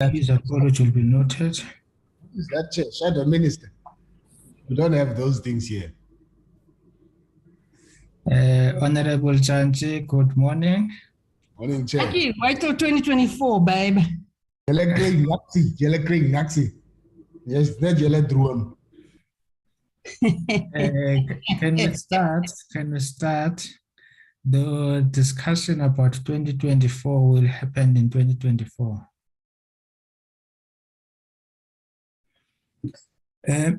His apology will be noted. Is that chair? Shadow Minister. We don't have those things here. Honorable Janji, good morning. Morning, Chair. Thank you. Wait till 2024, babe. Naxi. Yes, that's yellow drone. Can we start? The discussion about 2024 will happen in 2024.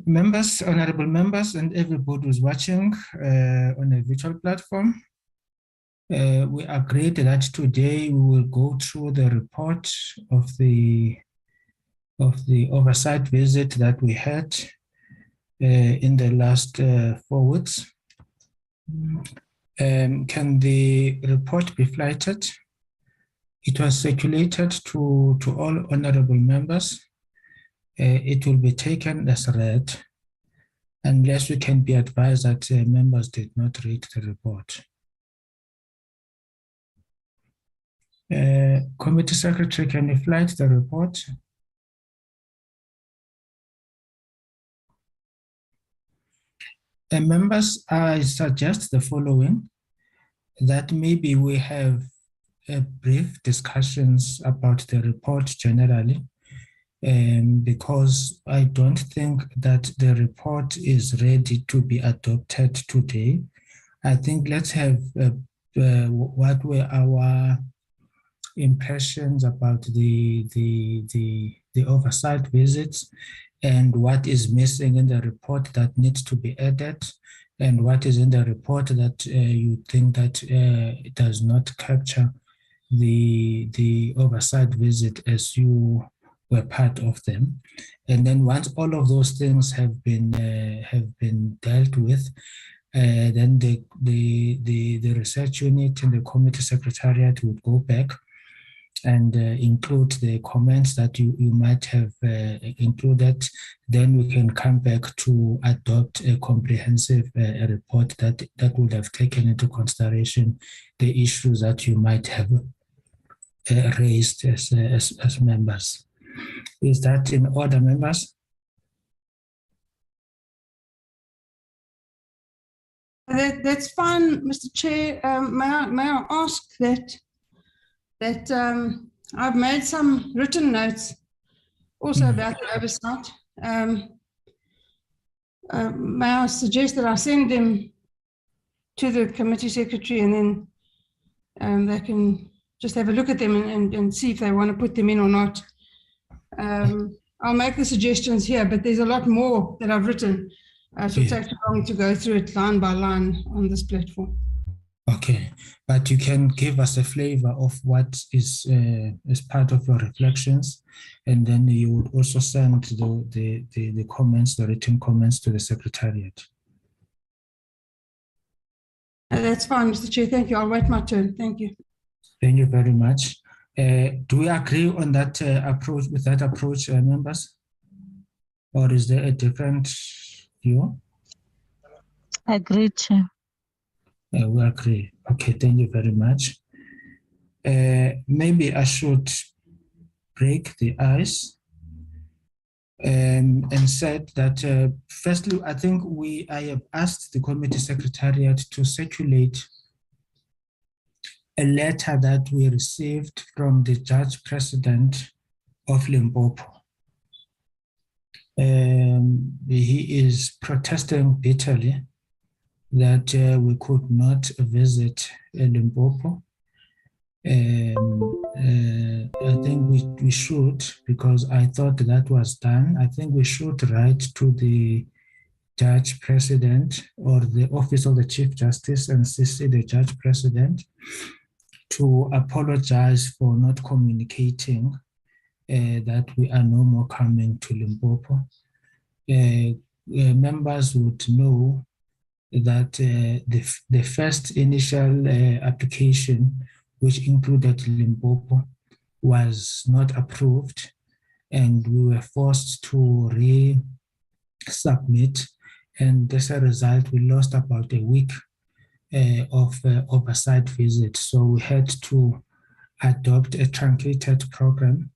Members, honorable members, and everybody who's watching on a virtual platform, we agreed that today we will go through the report of the oversight visit that we had in the last 4 weeks. Can the report be flighted? It was circulated to all honorable members. It will be taken as read unless we can be advised that members did not read the report. Committee Secretary, can you flight the report? Members, I suggest the following, that maybe we have brief discussions about the report generally, because I don't think that the report is ready to be adopted today. I think let's have what were our impressions about the oversight visits, and what is missing in the report that needs to be added, and what is in the report that you think that it does not capture the oversight visit as you were part of them. And then once all of those things have been dealt with, then the research unit and the committee secretariat would go back and include the comments that you might have included. Then we can come back to adopt a comprehensive report that would have taken into consideration the issues that you might have raised as members. Is that in order, members? That's fine, Mr. Chair. May I ask that I've made some written notes also about the oversight. May I suggest that I send them to the committee secretary, and then they can just have a look at them and see if they want to put them in or not. I'll make the suggestions here, but there's a lot more that I've written. It will take too long to go through it line by line on this platform. Okay, but you can give us a flavor of what is part of your reflections, and then you would also send the comments, the written comments, to the secretariat. That's fine, Mr. Chair. Thank you. I'll wait my turn. Thank you. Thank you very much. Do we agree on that approach, with that approach, members? Or is there a different view? Agreed, Chair. We agree. Okay, thank you very much. Maybe I should break the ice and said that firstly, I think I have asked the committee secretariat to circulate a letter that we received from the Judge President of Limpopo. He is protesting bitterly that we could not visit Limpopo. I think we should, because I thought that was done. I think we should write to the Judge President or the Office of the Chief Justice and CC the Judge President to apologize for not communicating that we are no more coming to Limpopo. Members would know that the first initial application, which included Limpopo, was not approved, and we were forced to resubmit, and as a result, we lost about a week of oversight visit. So we had to adopt a truncated program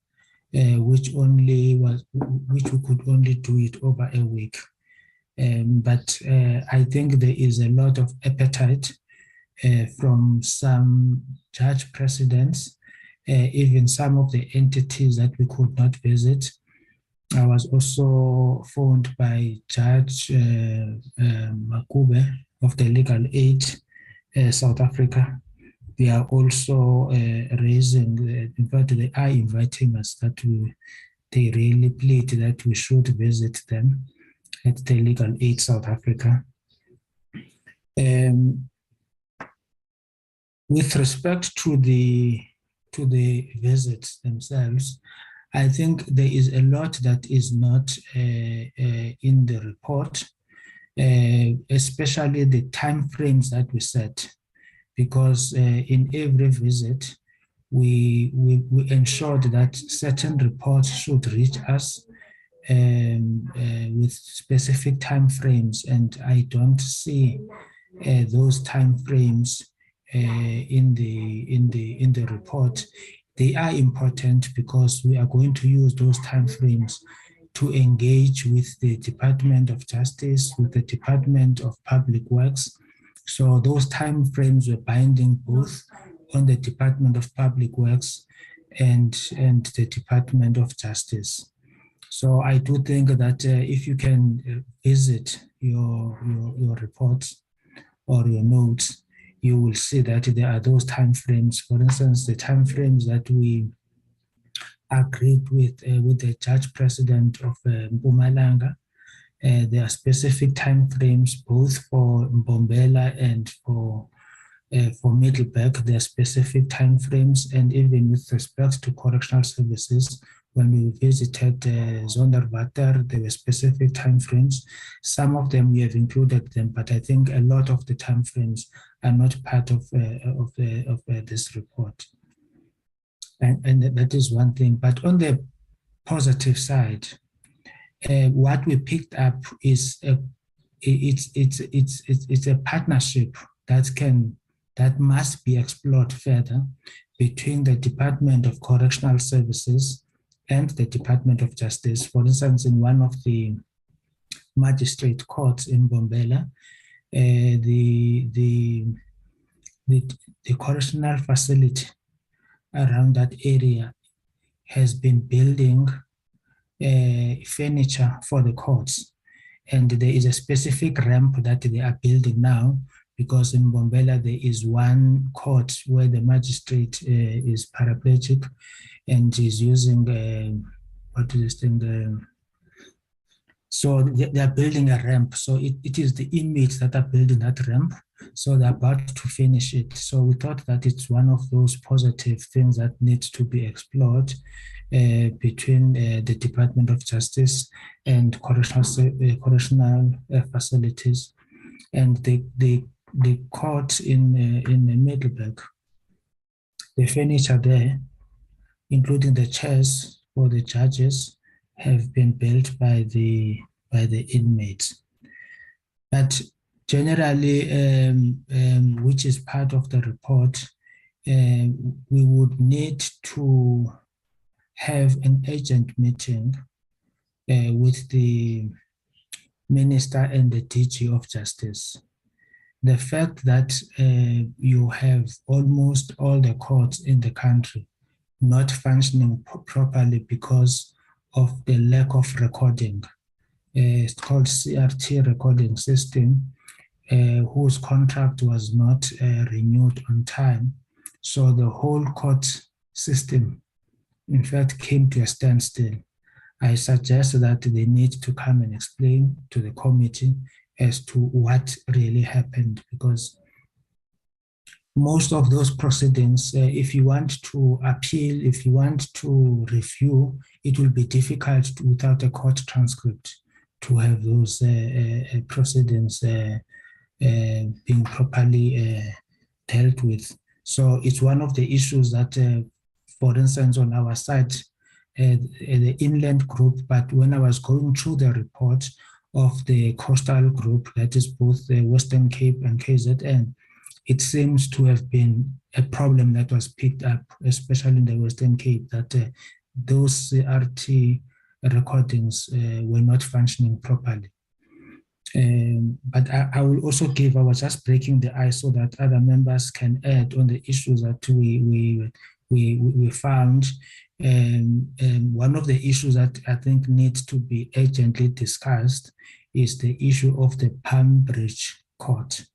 which we could only do it over a week. But I think there is a lot of appetite from some judge presidents, even some of the entities that we could not visit. I was also phoned by Judge Makube of the Legal Aid South Africa. They are also raising, in fact, they are inviting us that they really plead that we should visit them at the Legal Aid South Africa. With respect to the visits themselves, I think there is a lot that is not in the report, especially the time frames that we set, because in every visit, we ensured that certain reports should reach us with specific time frames, and I don't see those time frames in the report. They are important because we are going to use those time frames to engage with the Department of Justice, with the Department of Public Works. So those time frames were binding both on the Department of Public Works and the Department of Justice. So I do think that if you can visit your reports or your notes, you will see that there are those time frames. For instance, the time frames that we agreed with the judge president of Mpumalanga. There are specific time frames both for Mbombela and for Middleburg. There are specific time frames, and even with respect to correctional services, when we visited Zonderwater, there were specific time frames. Some of them we have included them, but I think a lot of the time frames are not part of this report. And that is one thing. But on the positive side, what we picked up is it's a partnership that must be explored further between the Department of Correctional Services and the Department of Justice. For instance, in one of the magistrate courts in Mbombela, the correctional facility around that area has been building furniture for the courts. And there is a specific ramp that they are building now, because in Mbombela there is one court where the magistrate is paraplegic and is using, so they are building a ramp. So it is the inmates that are building that ramp. So they're about to finish it. So we thought that it's one of those positive things that needs to be explored between the Department of Justice and correctional facilities. And the court in Middleburg, the furniture there, including the chairs for the judges, have been built by the inmates. But generally, which is part of the report, we would need to have an urgent meeting with the Minister and the DG of Justice. The fact that you have almost all the courts in the country not functioning properly because of the lack of recording. It's called CRT recording system, whose contract was not renewed on time. So the whole court system, in fact, came to a standstill. I suggest that they need to come and explain to the committee as to what really happened, because most of those proceedings, if you want to appeal, if you want to review, it will be difficult without a court transcript to have those proceedings being properly dealt with. So it's one of the issues that, for instance, on our side, the inland group, but when I was going through the report of the coastal group, that is both the Western Cape and KZN, it seems to have been a problem that was picked up, especially in the Western Cape, that those CRT recordings were not functioning properly. But I will also I was just breaking the ice so that other members can add on the issues that we found. One of the issues that I think needs to be urgently discussed is the issue of the Palm Bridge Court,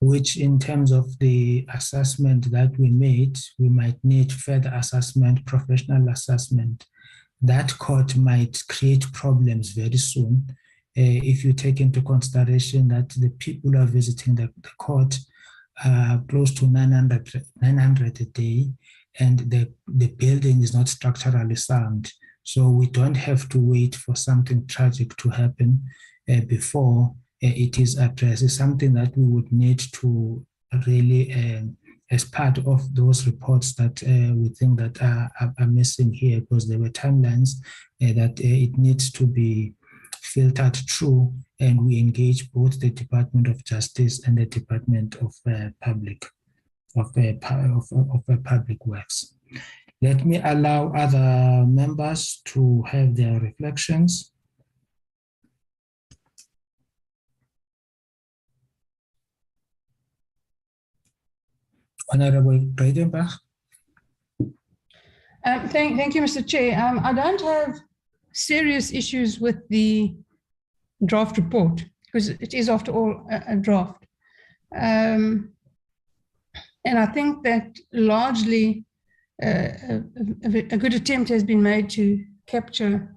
which in terms of the assessment that we made, we might need further assessment, professional assessment. That court might create problems very soon if you take into consideration that the people who are visiting the court are close to 900 a day, and the building is not structurally sound. So we don't have to wait for something tragic to happen before it is addressed. It's something that we would need to really, as part of those reports that we think that are missing here, because there were timelines that it needs to be filtered through, and we engage both the Department of Justice and the Department of Public Works. Let me allow other members to have their reflections. Honorable Breidenbach. Thank you, Mr. Chair. I don't have serious issues with the draft report, because it is, after all, a draft. And I think that largely a good attempt has been made to capture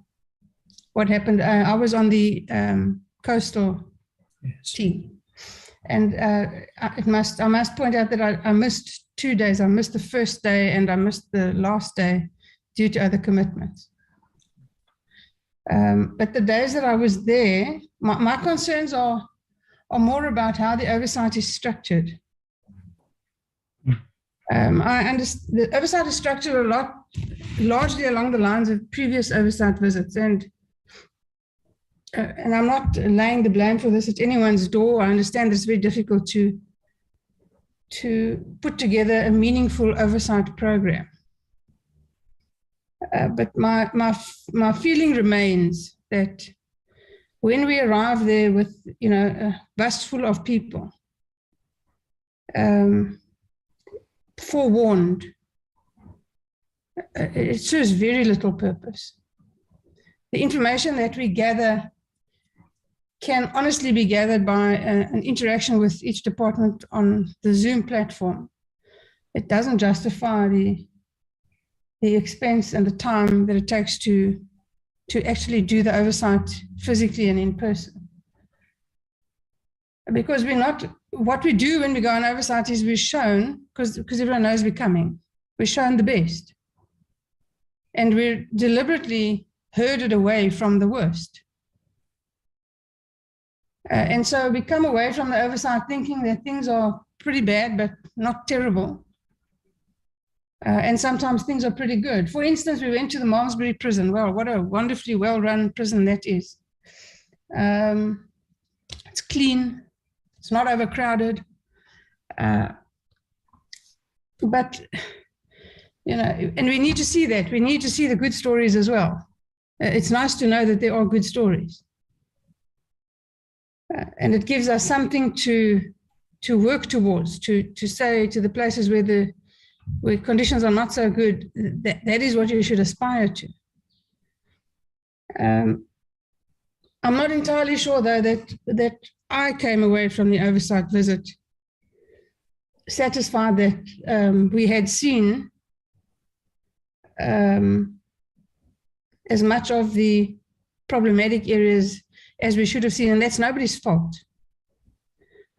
what happened. I was on the coastal team, and I must point out that I missed 2 days. I missed the first day and I missed the last day due to other commitments. But the days that I was there, my concerns are more about how the oversight is structured. I understand the oversight is structured largely along the lines of previous oversight visits, and I'm not laying the blame for this at anyone's door. I understand it's very difficult to put together a meaningful oversight program. But my feeling remains that when we arrive there with a bus full of people, forewarned, it serves very little purpose. The information that we gather can honestly be gathered by an interaction with each department on the Zoom platform. It doesn't justify the expense and the time that it takes to actually do the oversight physically and in person. Because what we do when we go on oversight is we're shown, because everyone knows we're coming, we're shown the best. And we're deliberately herded away from the worst. And so we come away from the oversight thinking that things are pretty bad, but not terrible. And sometimes things are pretty good. For instance, we went to the Malmesbury prison. Well, what a wonderfully well-run prison that is. It's clean. It's not overcrowded. But, and we need to see that. We need to see the good stories as well. It's nice to know that there are good stories. And it gives us something to work towards, to say to the places where conditions are not so good, that is what you should aspire to. I'm not entirely sure, though, that I came away from the oversight visit satisfied that we had seen as much of the problematic areas as we should have seen, and that's nobody's fault.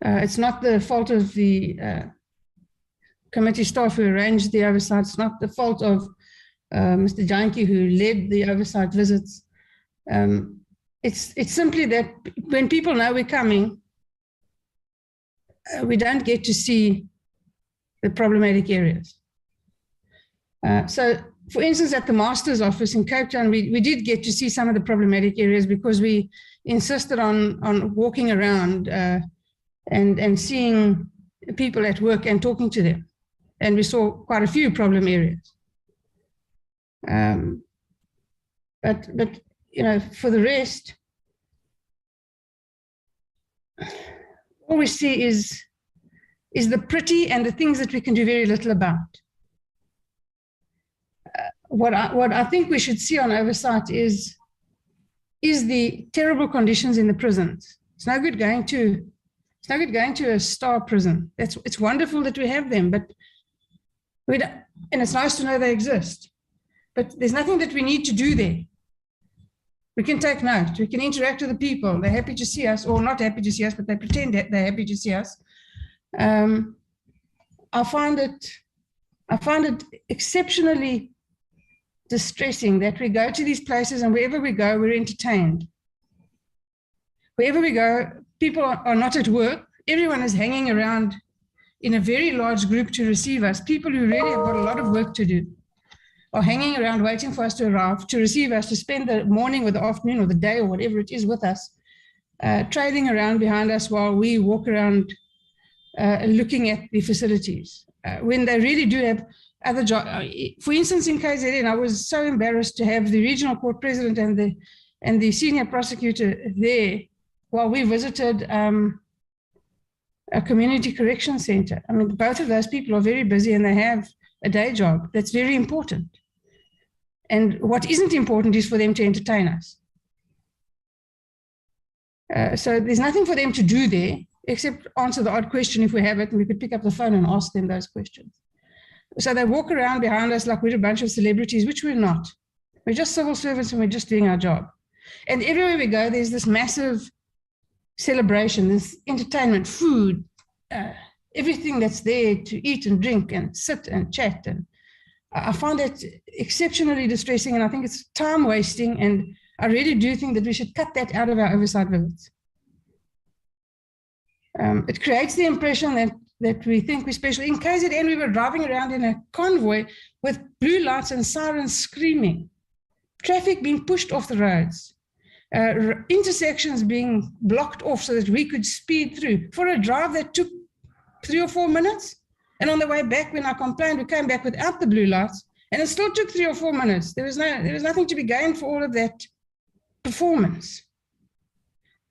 It's not the fault of the committee staff who arranged the oversight. It's not the fault of Mr. Janki who led the oversight visits. It's simply that when people know we're coming, we don't get to see the problematic areas. So, for instance, at the Master's office in Cape Town, we did get to see some of the problematic areas because we insisted on walking around and seeing people at work and talking to them. And we saw quite a few problem areas. But you know, for the rest, all we see is the pretty and the things that we can do very little about. What I think we should see on oversight is the terrible conditions in the prisons. It's no good going to a star prison. It's wonderful that we have them, but we don't, and it's nice to know they exist. But there's nothing that we need to do there. We can take note. We can interact with the people. They're happy to see us, or not happy to see us, but they pretend that they're happy to see us. I find it exceptionally distressing that we go to these places and wherever we go, we're entertained. Wherever we go, people are not at work. Everyone is hanging around in a very large group to receive us. People who really have got a lot of work to do are hanging around waiting for us to arrive, to receive us, to spend the morning or the afternoon or the day or whatever it is with us, trading around behind us while we walk around looking at the facilities. When they really do have other jobs. For instance, in KZN, I was so embarrassed to have the regional court president and the senior prosecutor there while we visited a community correction center. I mean, both of those people are very busy and they have a day job. That's very important. And what isn't important is for them to entertain us. So there's nothing for them to do there except answer the odd question if we have it, and we could pick up the phone and ask them those questions. So they walk around behind us like we're a bunch of celebrities, which we're not. We're just civil servants and we're just doing our job. And everywhere we go, there's this massive celebration, this entertainment, food, everything that's there to eat and drink and sit and chat. And I find that exceptionally distressing, and I think it's time wasting, and I really do think that we should cut that out of our oversight visits. It creates the impression that we think we're special. In KZN, we were driving around in a convoy with blue lights and sirens screaming, traffic being pushed off the roads, intersections being blocked off so that we could speed through for a drive that took 3 or 4 minutes. And on the way back, when I complained, we came back without the blue lights, and it still took 3 or 4 minutes. There was nothing to be gained for all of that performance.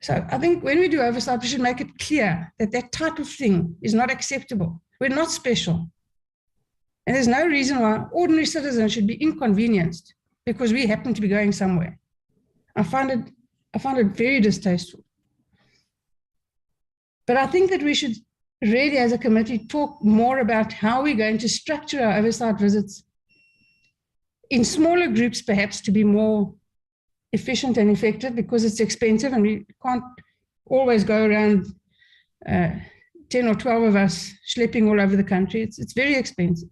So I think when we do oversight, we should make it clear that that type of thing is not acceptable. We're not special. And there's no reason why ordinary citizens should be inconvenienced because we happen to be going somewhere. I find it very distasteful. But I think that we should really, as a committee, talk more about how we're going to structure our oversight visits in smaller groups, perhaps, to be more efficient and effective, because it's expensive and we can't always go around 10 or 12 of us schlepping all over the country. It's very expensive.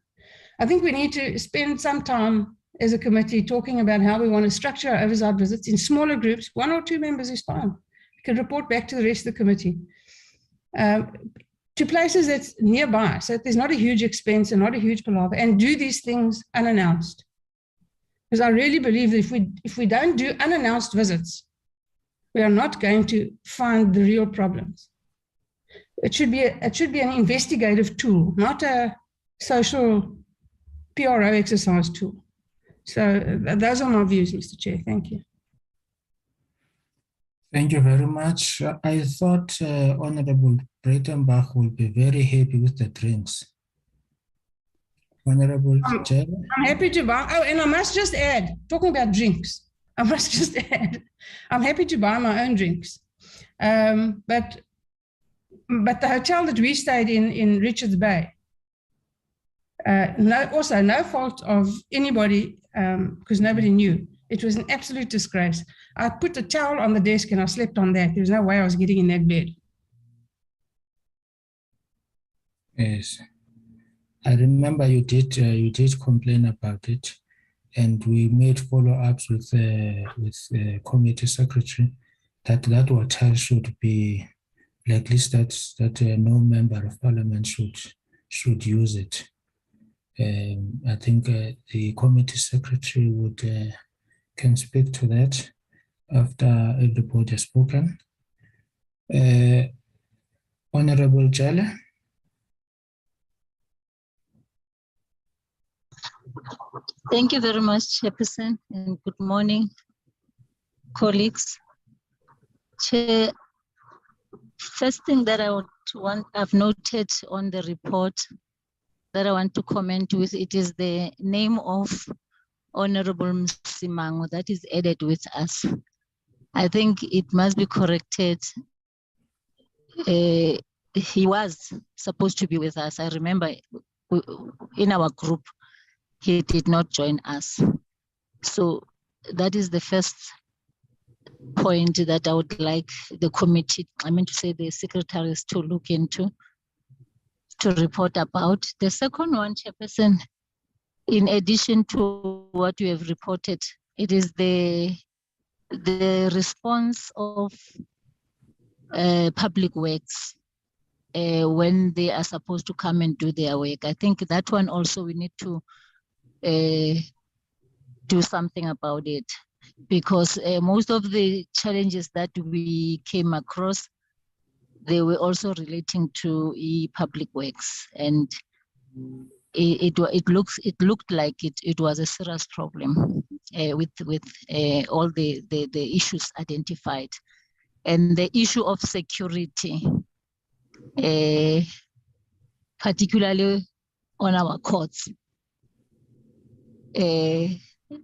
I think we need to spend some time as a committee talking about how we want to structure our oversight visits in smaller groups. 1 or 2 members is fine. We can report back to the rest of the committee. To places that's nearby, so that there's not a huge expense and not a huge palaver, and do these things unannounced. Because I really believe that if we don't do unannounced visits, we are not going to find the real problems. It should be an investigative tool, not a social PRO exercise tool. So those are my views, Mr. Chair. Thank you. Thank you very much. I thought Honorable Breitenbach would be very happy with the drinks. Honorable Chair. I'm happy to buy. Oh, and I must just add, talking about drinks, I must just add, I'm happy to buy my own drinks. But the hotel that we stayed in Richards Bay, no fault of anybody, because nobody knew. It was an absolute disgrace. I put a towel on the desk and I slept on that. There was no way I was getting in that bed. Yes. I remember you did complain about it, and we made follow-ups with committee secretary that hotel should be blacklisted, that no member of parliament should use it. I think the committee secretary can speak to that after everybody has spoken. Honorable Jala. Thank you very much, Chairperson, and good morning, colleagues. Chair, first thing that I've noted on the report that I want to comment with, it is the name of Honorable Msimango that is added with us. I think it must be corrected. He was supposed to be with us. I remember in our group, he did not join us. So that is the first point that I would like the committee, the secretaries to look into, to report about. The second one, Chairperson, in addition to what you have reported, it is the response of public works when they are supposed to come and do their work. I think that one also we need to do something about it, because most of the challenges that we came across, they were also relating to public works, and it looked like it was a serious problem with all the issues identified, and the issue of security, particularly on our courts.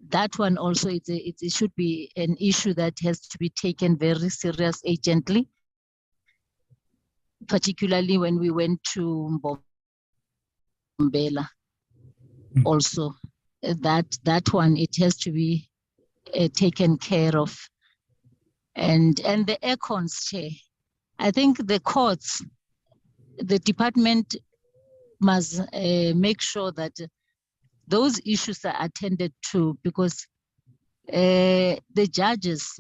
That one also, it should be an issue that has to be taken very serious urgently, particularly when we went to Mbombela. Also, that one, it has to be taken care of. And the ECONS, Chair, I think the courts, the department must make sure that those issues are attended to, because the judges,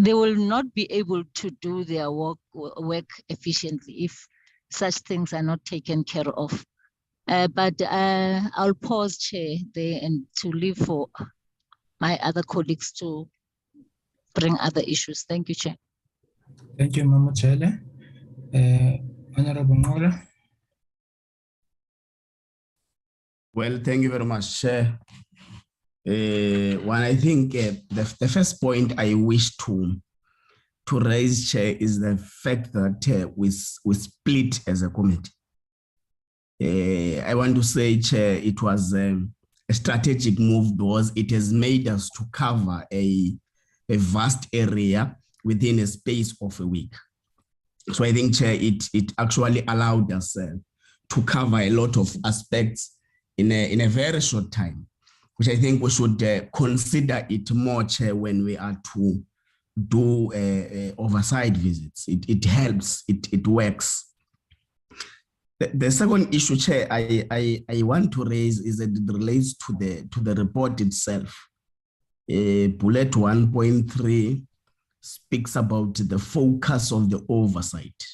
they will not be able to do their work efficiently if such things are not taken care of. But I'll pause, Chair, there, and to leave for my other colleagues to bring other issues. Thank you, Chair. Thank you, Mama Chele. Honorable Ngola. Well, thank you very much, Chair. I think the first point I wish to raise, Chair, is the fact that we split as a committee. I want to say, Chair, it was a strategic move because it has made us to cover a vast area within a space of a week. So I think, Chair, it actually allowed us to cover a lot of aspects in a very short time, which I think we should consider it more, Chair, when we are to do oversight visits. It helps, it works. The second issue, Chair, I want to raise is that it relates to the report itself. Bullet 1.3 speaks about the focus of the oversight.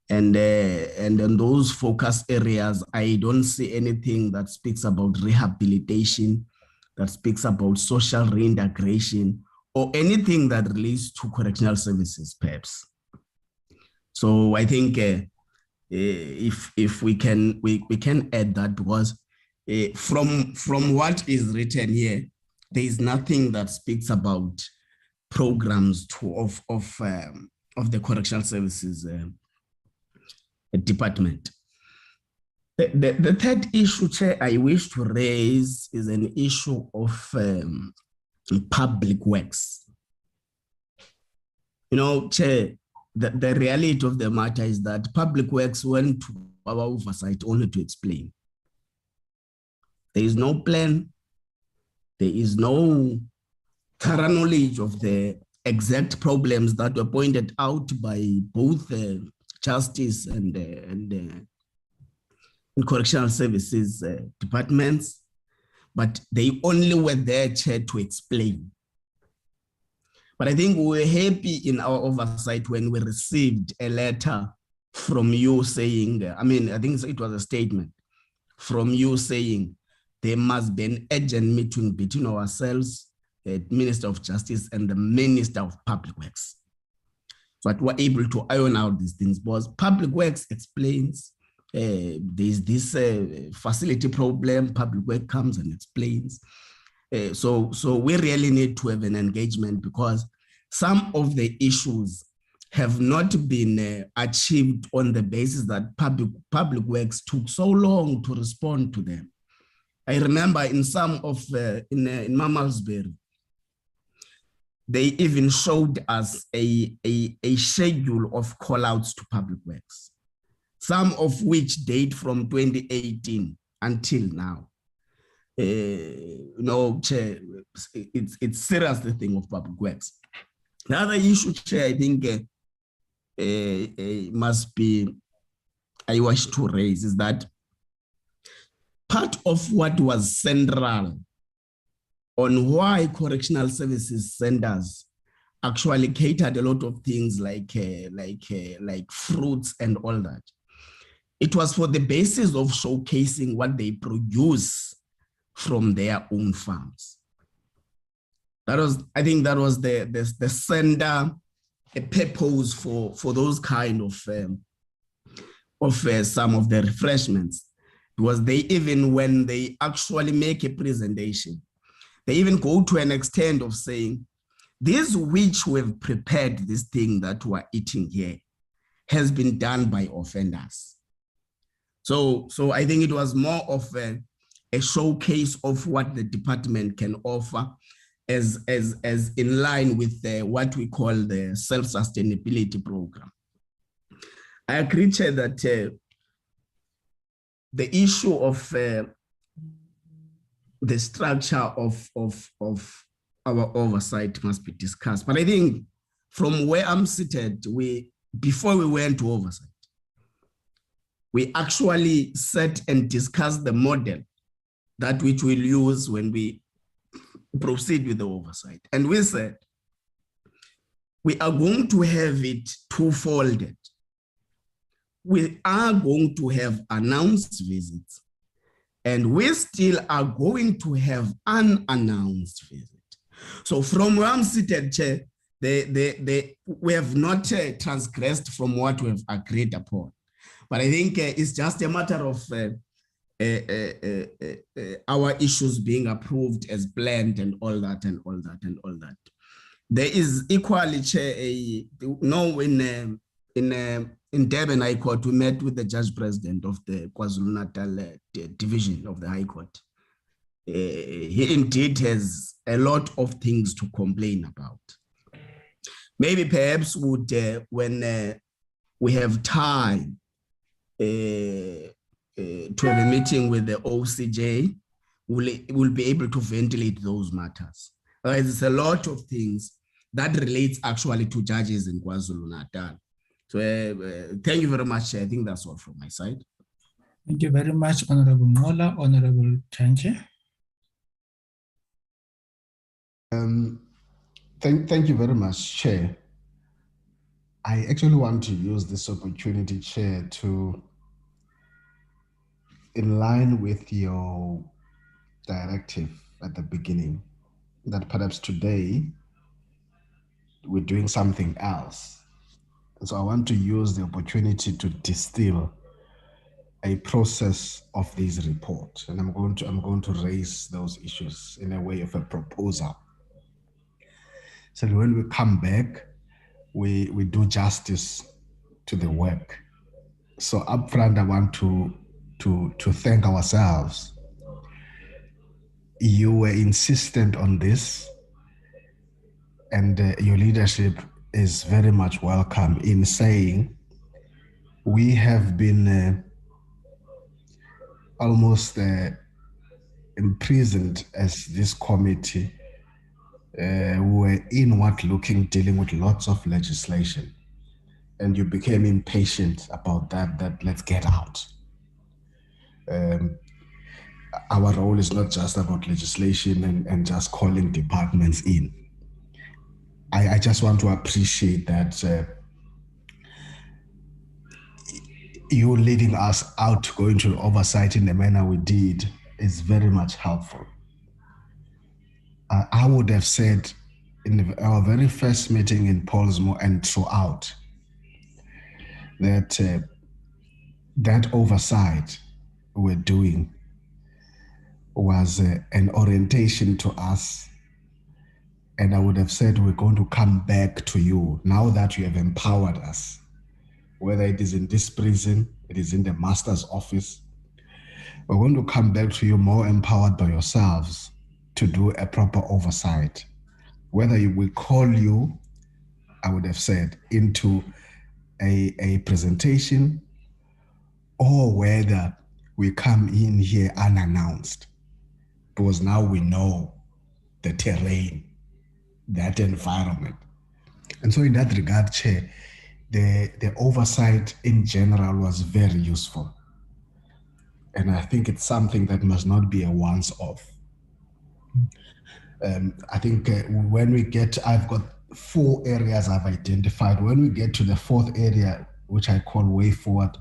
And in those focus areas, I don't see anything that speaks about rehabilitation, that speaks about social reintegration, or anything that relates to correctional services, perhaps. So I think if we can add that, because from what is written here, there is nothing that speaks about programs of the correctional services department. The third issue, Chair, I wish to raise is an issue of public works. You know, Chair, the reality of the matter is that public works went to our oversight only to explain. There is no plan. There is no thorough knowledge of the exact problems that were pointed out by both Justice and Correctional Services departments, but they only were there, Chair, to explain. But I think we were happy in our oversight when we received a letter from you saying, I think it was a statement from you saying there must be an urgent meeting between ourselves, the Minister of Justice and the Minister of Public Works. But we're able to iron out these things because Public Works explains, there's this facility problem, public work comes and explains. So we really need to have an engagement, because some of the issues have not been achieved on the basis that public works took so long to respond to them. I remember in some of, in Mamalsbury, they even showed us a schedule of call-outs to public works, some of which date from 2018 until now. Chair, it's serious, the thing of public works. The other issue, Chair, I think I wish to raise is that part of what was central on why correctional services centers actually catered a lot of things like fruits and all that, it was for the basis of showcasing what they produce from their own farms. I think that was the center, a purpose for those kind of some of the refreshments. Was they, even when they actually make a presentation, they even go to an extent of saying, this which we've prepared, this thing that we're eating here, has been done by offenders. So I think it was more of a showcase of what the department can offer as in line with what we call the self-sustainability program. I agree, Chair, that the issue of the structure of our oversight must be discussed. But I think from where I'm seated, before we went to oversight, we actually set and discussed the model that which we'll use when we proceed with the oversight. And we said, we are going to have it two-folded. We are going to have announced visits, and we still are going to have unannounced visit. So from where I'm seated, Chair, we have not transgressed from what we have agreed upon. But I think it's just a matter of our issues being approved as planned and all that and all that and all that. There is equally, Chair, in Durban High Court, we met with the Judge President of the KwaZulu-Natal Division of the High Court. He indeed has a lot of things to complain about. Maybe perhaps would, when we have time to have a meeting with the OCJ, we'll be able to ventilate those matters. There's a lot of things that relates actually to judges in KwaZulu-Natal. So thank you very much. I think that's all from my side. Thank you very much, Honorable Mola. Honorable Tanche. Thank you very much, Chair. I actually want to use this opportunity, Chair, to, in line with your directive at the beginning, that perhaps today we're doing something else. And so I want to use the opportunity to distill a process of this report, and I'm going to raise those issues in a way of a proposal. So when we come back, we do justice to the work. So upfront, I want to thank ourselves. You were insistent on this, and your leadership is very much welcome in saying we have been almost imprisoned as this committee. We were dealing with lots of legislation, and you became impatient about that let's get out. Our role is not just about legislation and just calling departments in. I just want to appreciate that you leading us out, going to oversight in the manner we did, is very much helpful. I would have said in our very first meeting in Paulsmore and throughout that that oversight we're doing was an orientation to us. And I would have said, we're going to come back to you now that you have empowered us, whether it is in this prison, it is in the master's office. We're going to come back to you more empowered by yourselves to do a proper oversight. Whether we call you, I would have said, into a presentation, or whether we come in here unannounced, because now we know the terrain, that environment. And so in that regard, Chair, the oversight in general was very useful. And I think it's something that must not be a once-off. I think when we get, I've got 4 areas I've identified. When we get to the 4th area, which I call way forward,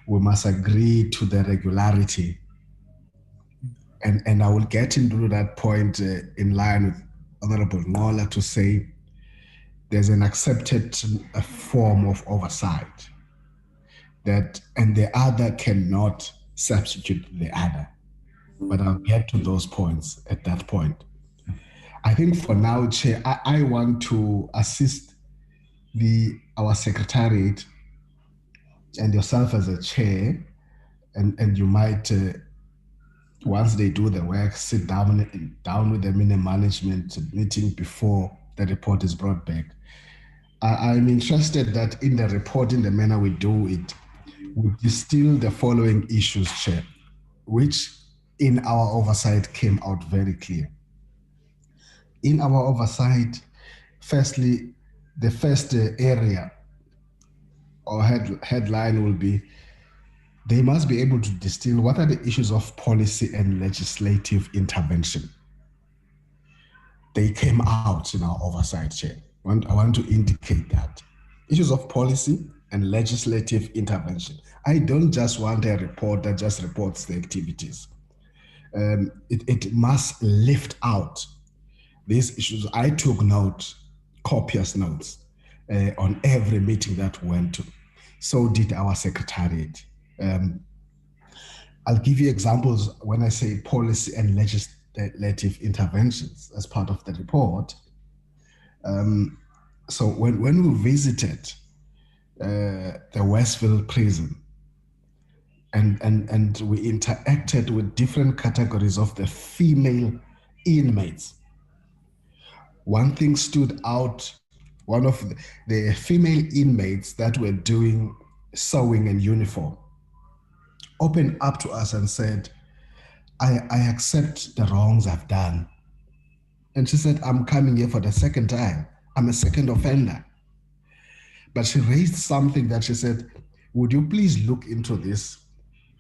we must agree to the regularity. And I will get into that point in line with Honorable Ngola to say there's an accepted form of oversight that, and the other cannot substitute the other. But I'll get to those points at that point. I think for now, Chair, I want to assist our secretariat and yourself as a chair, and you might, once they do the work, sit down with them in a management meeting before the report is brought back. I'm interested that in the report, in the manner we do it, we distill the following issues, Chair, which in our oversight came out very clear. In our oversight, firstly, the first area or headline will be, they must be able to distill what are the issues of policy and legislative intervention. They came out in our oversight, Chair. I want to indicate that. Issues of policy and legislative intervention. I don't just want a report that just reports the activities. It must lift out these issues. I took note, copious notes, on every meeting that we went to. So did our secretariat. I'll give you examples when I say policy and legislative interventions as part of the report. So when we visited the Westville prison and we interacted with different categories of the female inmates, one thing stood out. One of the female inmates that were doing sewing and uniform opened up to us and said, I accept the wrongs I've done. And she said, I'm coming here for the 2nd time. I'm a second offender. But she raised something that she said, would you please look into this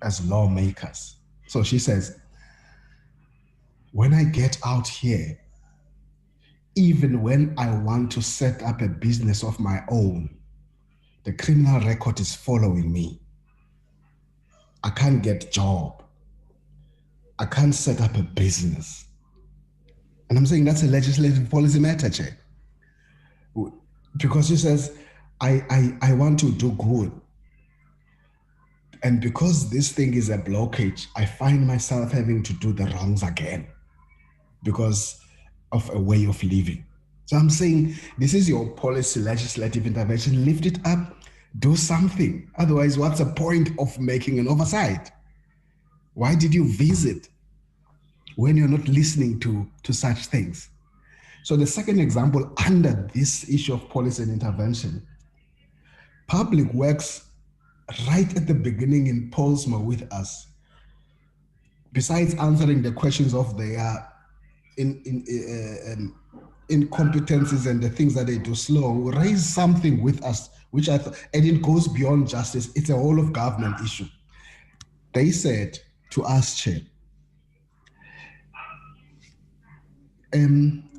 as lawmakers? So she says, when I get out here, even when I want to set up a business of my own, the criminal record is following me. I can't get a job. I can't set up a business. And I'm saying that's a legislative policy matter, Chair. Because she says, I want to do good. And because this thing is a blockage, I find myself having to do the wrongs again because of a way of living. So I'm saying, this is your policy, legislative intervention. Lift it up, do something. Otherwise, what's the point of making an oversight? Why did you visit when you're not listening to such things? So the second example under this issue of policy and intervention, Public Works, right at the beginning in Polsma with us, besides answering the questions of their incompetencies and the things that they do slow, raise something with us, which I thought, and it goes beyond justice. It's a whole of government issue. They said to us, Chair,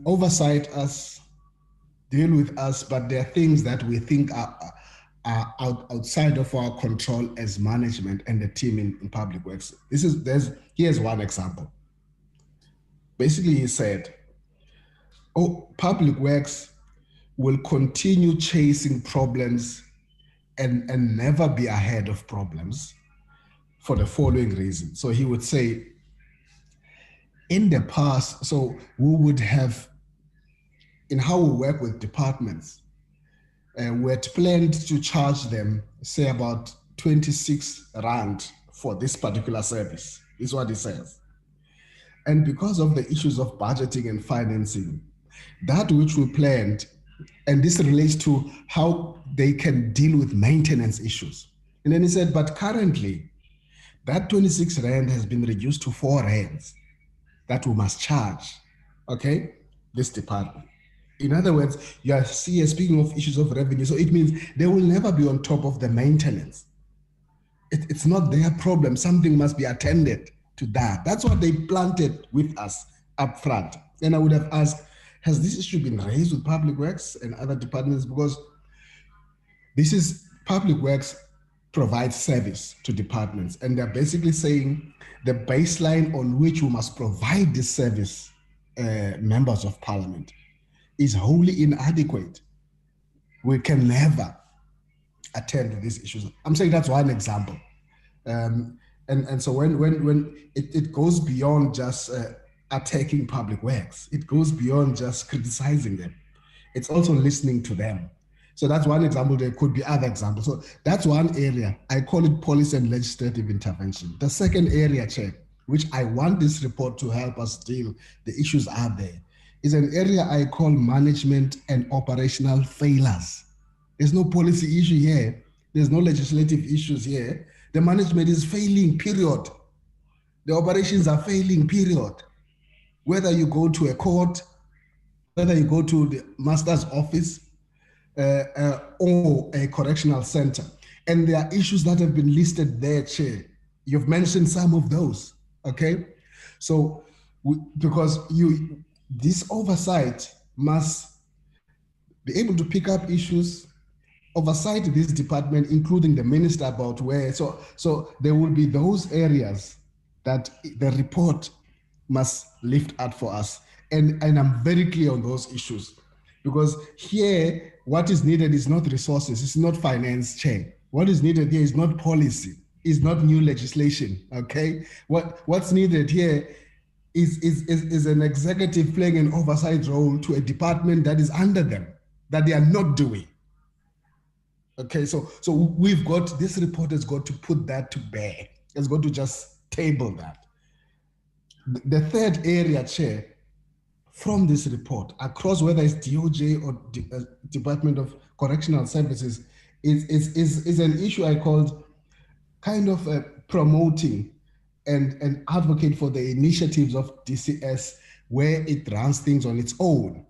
oversight us, deal with us, but there are things that we think are outside of our control as management and the team in Public Works. Here's one example. Basically, he said, Public Works will continue chasing problems and never be ahead of problems. for the following reason. So he would say, in the past, so we would have, in how we work with departments, we had planned to charge them, say, about 26 Rand for this particular service, is what he says. And because of the issues of budgeting and financing, that which we planned, and this relates to how they can deal with maintenance issues. And then he said, but currently, that 26 Rand has been reduced to 4 Rands that we must charge, okay, this department. In other words, you are speaking of issues of revenue, so it means they will never be on top of the maintenance. It's not their problem. Something must be attended to that. That's what they planted with us up front. And I would have asked, has this issue been raised with Public Works and other departments? Because this is Public Works provides service to departments, and they're basically saying the baseline on which we must provide this service, members of parliament, is wholly inadequate. We can never attend to these issues. I'm saying that's one example. And so when it goes beyond just attacking Public Works, it goes beyond just criticizing them. It's also listening to them. So that's one example. There could be other examples. So that's one area. I call it policy and legislative intervention. The second area, Chair, which I want this report to help us deal, the issues are there, is an area I call management and operational failures. There's no policy issue here. There's no legislative issues here. The management is failing, period. The operations are failing, period. Whether you go to a court, whether you go to the master's office, or a correctional center. And there are issues that have been listed there, Chair. You've mentioned some of those, okay? So, because this oversight must be able to pick up issues, oversight this department, including the minister, about where, so there will be those areas that the report must lift out for us. And I'm very clear on those issues. Because here, what is needed is not resources, it's not finance, Chair. What is needed here is not policy, is not new legislation, okay? What's needed here is an executive playing an oversight role to a department that is under them, that they are not doing. Okay, so we've got, this report has got to put that to bear. It's got to just table that. The third area, Chair, from this report, across whether it's DOJ or Department of Correctional Services, is an issue I called kind of promoting and advocate for the initiatives of DCS where it runs things on its own.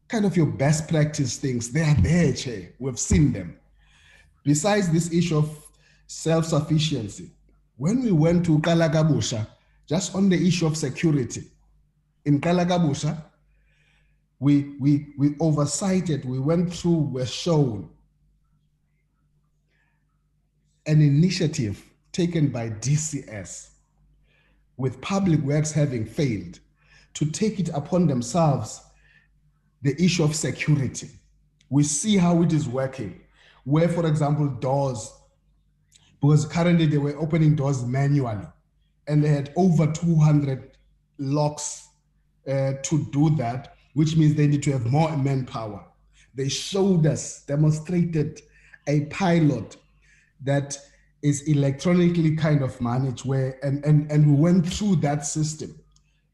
Kind of your best practice things, they are there, Chair. We've seen them. Besides this issue of self-sufficiency, when we went to Kalagabusha, just on the issue of security, in Kalagabusha, we oversighted, we went through, were shown an initiative taken by DCS, with Public Works having failed, to take it upon themselves, the issue of security. We see how it is working, where, for example, doors, because currently they were opening doors manually, and they had over 200 locks to do that, which means they need to have more manpower. They showed us, demonstrated a pilot that is electronically kind of managed, where and we went through that system,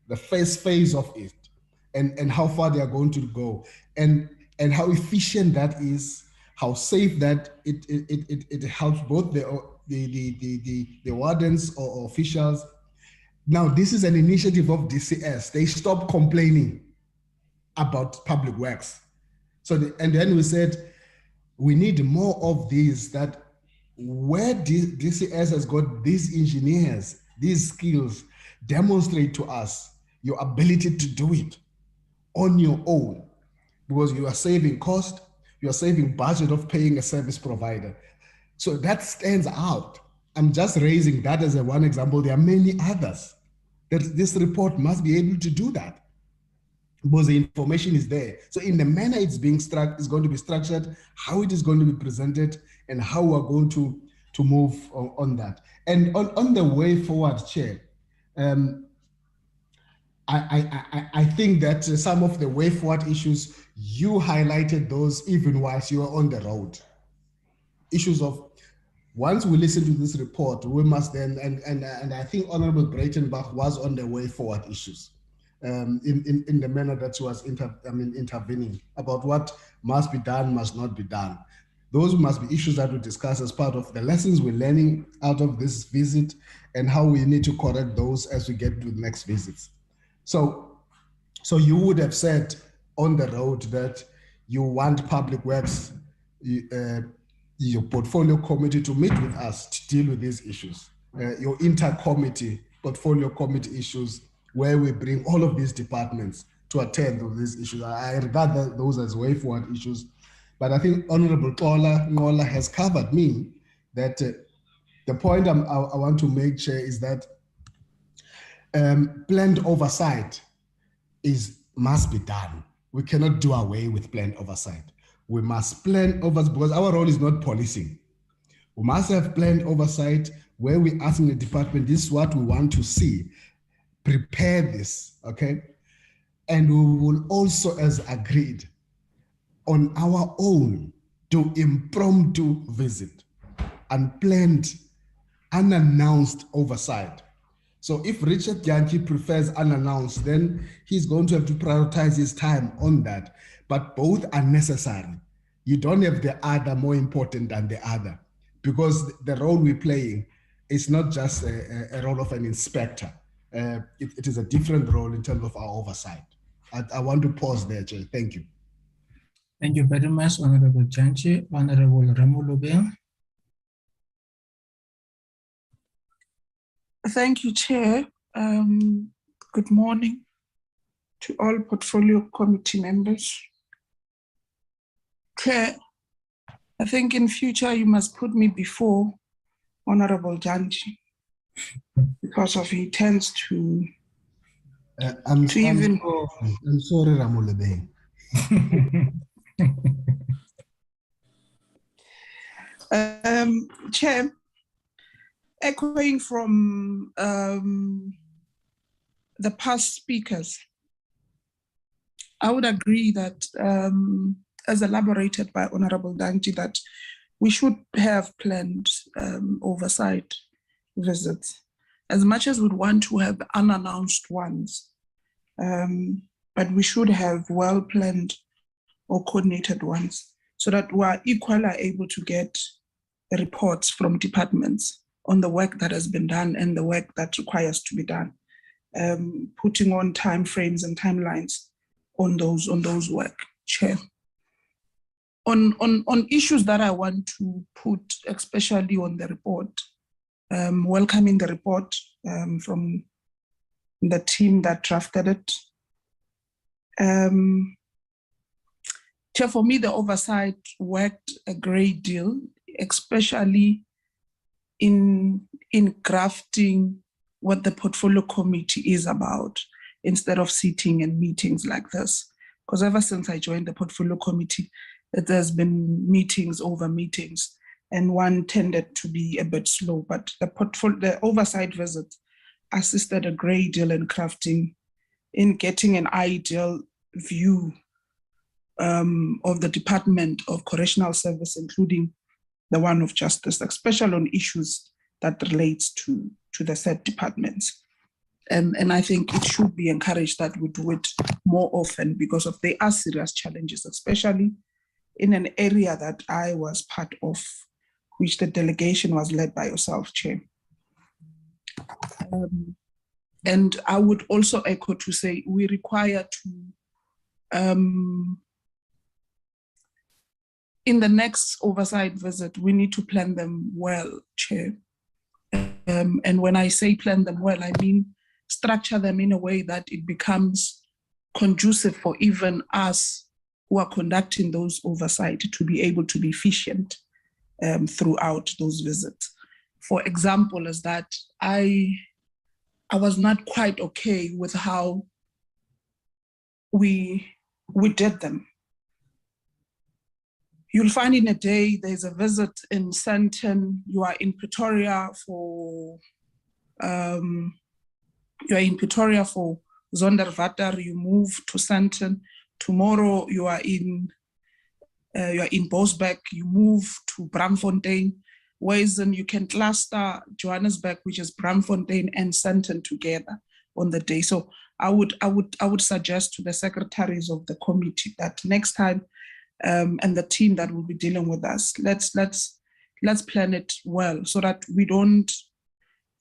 the first phase of it, and how far they are going to go, and how efficient that is, how safe that it helps both the wardens or officials. Now, this is an initiative of DCS. They stopped complaining about Public Works. And then we said, we need more of these, that where DCS has got these engineers, these skills, demonstrate to us your ability to do it on your own, because you are saving cost, you are saving budget of paying a service provider. So that stands out. I'm just raising that as one example. There are many others that this report must be able to do that, because the information is there. So in the manner it's going to be structured, how it is going to be presented, and how we're going to move on that. And on the way forward, Chair, I think that some of the way forward issues, you highlighted those even whilst you were on the road. Issues of, once we listen to this report, we must then, and I think Honorable Breitenbach was on the way forward issues in the manner that she was intervening about what must be done, must not be done. Those must be issues that we discuss as part of the lessons we're learning out of this visit and how we need to correct those as we get to the next visits. So you would have said on the road that you want Public Works, your portfolio committee to meet with us to deal with these issues, your inter-committee, portfolio committee issues, where we bring all of these departments to attend to these issues. I regard those as way forward issues. But I think Honorable Ngola has covered me that the point I want to make, Chair, is that planned oversight must be done. We cannot do away with planned oversight. We must plan oversight because our role is not policing. We must have planned oversight where we're asking the department, this is what we want to see. Prepare this, okay? And we will also, as agreed, on our own, do impromptu visit, unplanned, unannounced oversight. So if Richard Yankee prefers unannounced, then he's going to have to prioritize his time on that. But both are necessary. You don't have the other more important than the other, because the role we're playing is not just a role of an inspector. It is a different role in terms of our oversight. I want to pause there, Chair. Thank you. Thank you very much, Honorable Janchi. Honorable Ramulube. Thank you, Chair. Good morning to all portfolio committee members. Chair, I think in future you must put me before Honorable Janchi because of he tends to I'm sorry, Ramulube. Chair, echoing from the past speakers, I would agree that as elaborated by Honorable Danji, that we should have planned oversight visits, as much as we'd want to have unannounced ones, but we should have well-planned or coordinated ones so that we are equally able to get reports from departments on the work that has been done and the work that requires to be done, putting on time frames and timelines on those work, Chair. On issues that I want to put, especially on the report, welcoming the report from the team that drafted it. Chair, for me, the oversight worked a great deal, especially in crafting what the portfolio committee is about, instead of sitting in meetings like this. Because ever since I joined the portfolio committee, it has been meetings over meetings, and one tended to be a bit slow. But the oversight visit assisted a great deal in crafting, in getting an ideal view of the Department of Correctional Service, including the one of Justice, especially on issues that relates to the said departments. And I think it should be encouraged that we do it more often because they are serious challenges, especially in an area that I was part of, which the delegation was led by yourself, Chair. And I would also echo to say we require to, in the next oversight visit, we need to plan them well, Chair. And when I say plan them well, I mean structure them in a way that it becomes conducive for even us who are conducting those oversight to be able to be efficient throughout those visits. For example, is that I was not quite okay with how we did them. You'll find in a day there's a visit in Sandton. You are in Pretoria for Zonderwater. You move to Sandton. Tomorrow you are in Bosbeck. You move to Bramfontein. Whereas you can cluster Johannesburg, which is Bramfontein and Sandton together on the day. So I would suggest to the secretaries of the committee that next time, and the team that will be dealing with us, let's plan it well so that we don't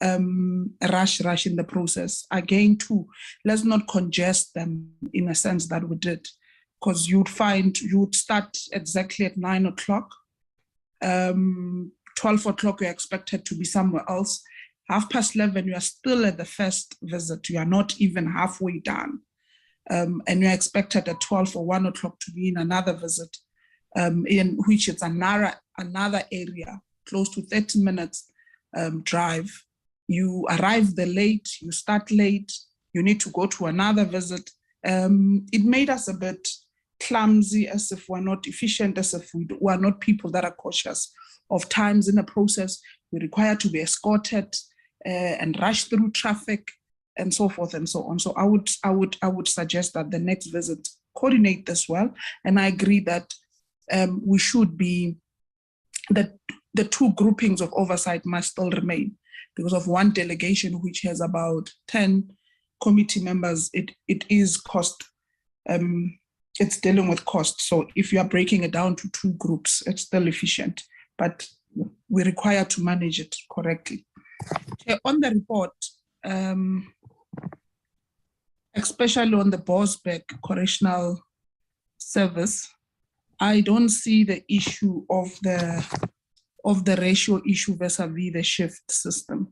rush in the process. Again, too, let's not congest them in a sense that we did, because you would start exactly at 9 o'clock. 12 o'clock, you're expected to be somewhere else. 11:30, you are still at the first visit. You are not even halfway done. And you're expected at 12 or 1 o'clock to be in another visit, in which it's another area, close to 30 minutes drive. You arrive there late, you start late, you need to go to another visit. It made us a bit clumsy, as if we're not efficient, as if we are not people that are cautious of times in the process. We're required to be escorted and rush through traffic and so forth and so on. So I would suggest that the next visit coordinate this well. And I agree that we should be, that the two groupings of oversight must still remain, because of one delegation which has about 10 committee members. It is cost, it's dealing with cost. So if you are breaking it down to two groups, it's still efficient, but we're required to manage it correctly. On the report, especially on the Bosbeck Correctional Service, I don't see the issue of the ratio issue vis-a-vis the shift system,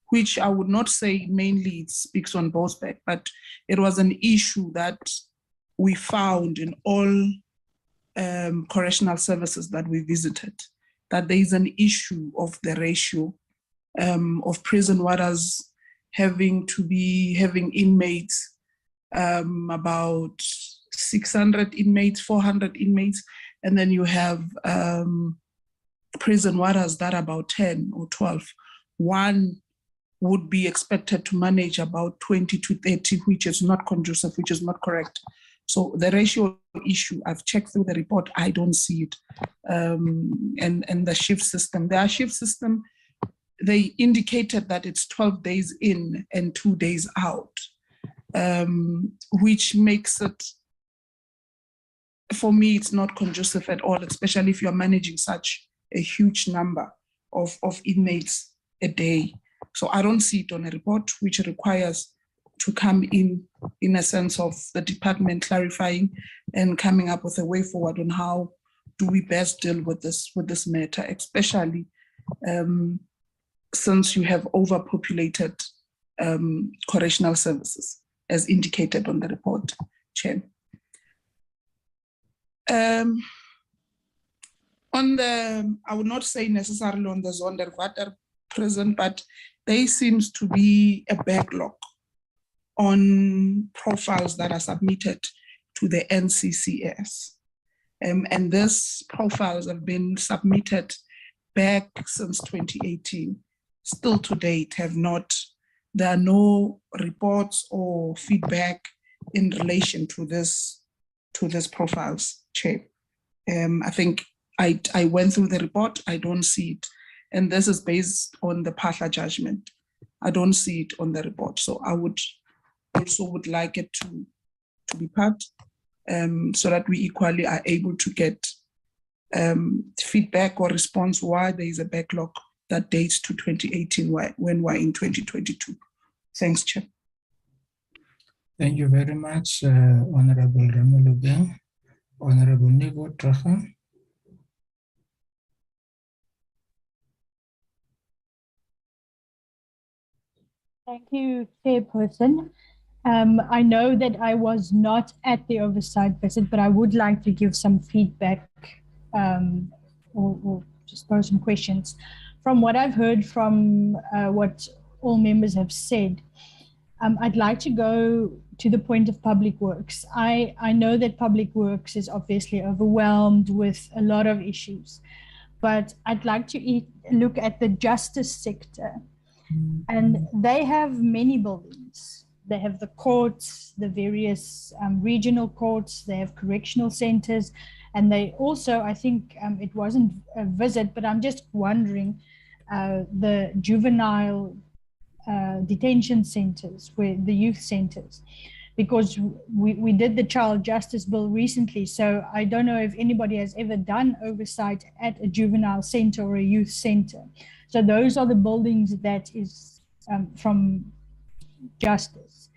which I would not say mainly it speaks on Bosbeck, but it was an issue that we found in all correctional services that we visited, that there is an issue of the ratio of prison warders having inmates, about 600 inmates, 400 inmates, and then you have prison warders that are about 10 or 12. One would be expected to manage about 20 to 30, which is not conducive, which is not correct. So the ratio issue, I've checked through the report, I don't see it. And the shift system, their shift system, they indicated that it's 12 days in and 2 days out, which makes it, for me, it's not conducive at all, especially if you're managing such a huge number of inmates a day. So I don't see it on a report, which requires to come in a sense of the department clarifying and coming up with a way forward on how do we best deal with this matter, especially since you have overpopulated correctional services, as indicated on the report, Chair. I would not say necessarily on the Zonderwater prison, but there seems to be a backlog on profiles that are submitted to the NCCS. And these profiles have been submitted back since 2018. Still to date, there are no reports or feedback in relation to this profiles, Chair. I think I went through the report, I don't see it. And this is based on the Phahla judgment. I don't see it on the report. So I would like it to be part, so that we equally are able to get feedback or response why there is a backlog that dates to 2018 when we're in 2022. Thanks, Chair. Thank you very much, Honorable Ramolube. Honorable Nego Traha. Thank you, Chairperson. I know that I was not at the oversight visit, but I would like to give some feedback or just pose some questions. From what I've heard from what all members have said, I'd like to go to the point of public works. I know that public works is obviously overwhelmed with a lot of issues, but I'd like to look at the justice sector. And they have many buildings. They have the courts, the various regional courts, they have correctional centers, and they also, I think it wasn't a visit, but I'm just wondering, the juvenile detention centers, where the youth centers, because we did the child justice bill recently. So I don't know if anybody has ever done oversight at a juvenile center or a youth center. So those are the buildings that is from justice.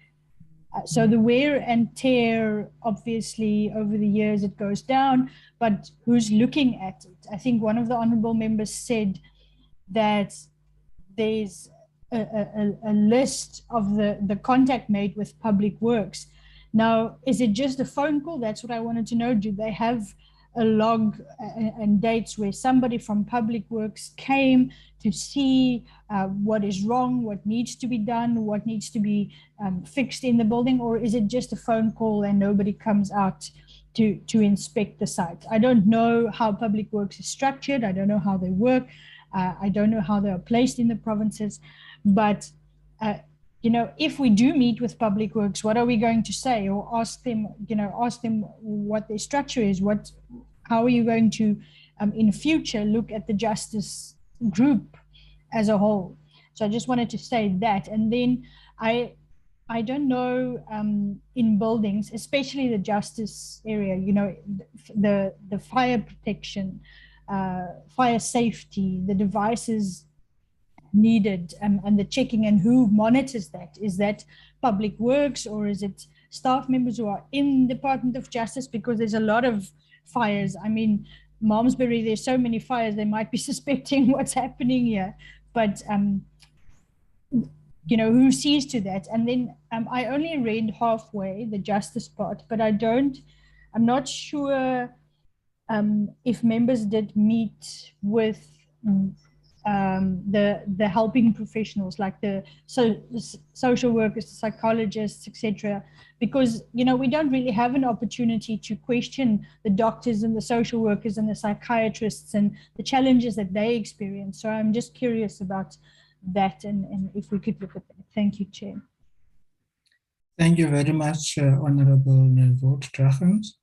So the wear and tear, obviously, over the years it goes down, but who's looking at it? I think one of the honorable members said that there's a list of the contact made with public works. Now, is it just a phone call? That's what I wanted to know. Do they have a log and dates where somebody from public works came to see what is wrong, what needs to be done, what needs to be fixed in the building? Or is it just a phone call and nobody comes out to inspect the site? I don't know how public works is structured. I don't know how they work. I don't know how they are placed in the provinces. But if we do meet with public works, what are we going to say? Or ask them what their structure is. How are you going to, in future, look at the justice group as a whole? So I just wanted to say that. And then I don't know, in buildings, especially the justice area, the fire protection, fire safety, the devices needed, and the checking, and who monitors that. Is that public works, or is it staff members who are in Department of Justice? Because there's a lot of fires. I mean, Malmesbury, there's so many fires, they might be suspecting what's happening here. But who sees to that? And then I only read halfway the justice part, but I'm not sure if members did meet with the helping professionals, like the social workers, the psychologists, etc. Because we don't really have an opportunity to question the doctors and the social workers and the psychiatrists and the challenges that they experience. So I'm just curious about that, and if we could look at that. Thank you, Chair. Thank you very much, Honorable Neville Drachens.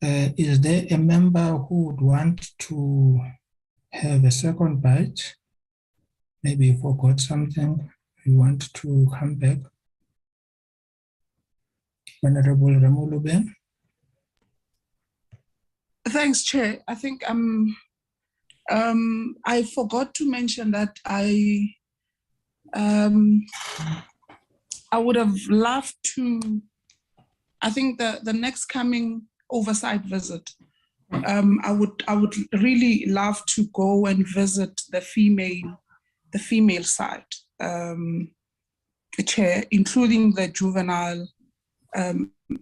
Is there a member who would want to have a second bite? Maybe you forgot something, you want to come back? Honorable Ramulube. Thanks, Chair. I think I forgot to mention that I would have loved to, I think the next coming oversight visit, I would really love to go and visit the female side, Chair, including the juvenile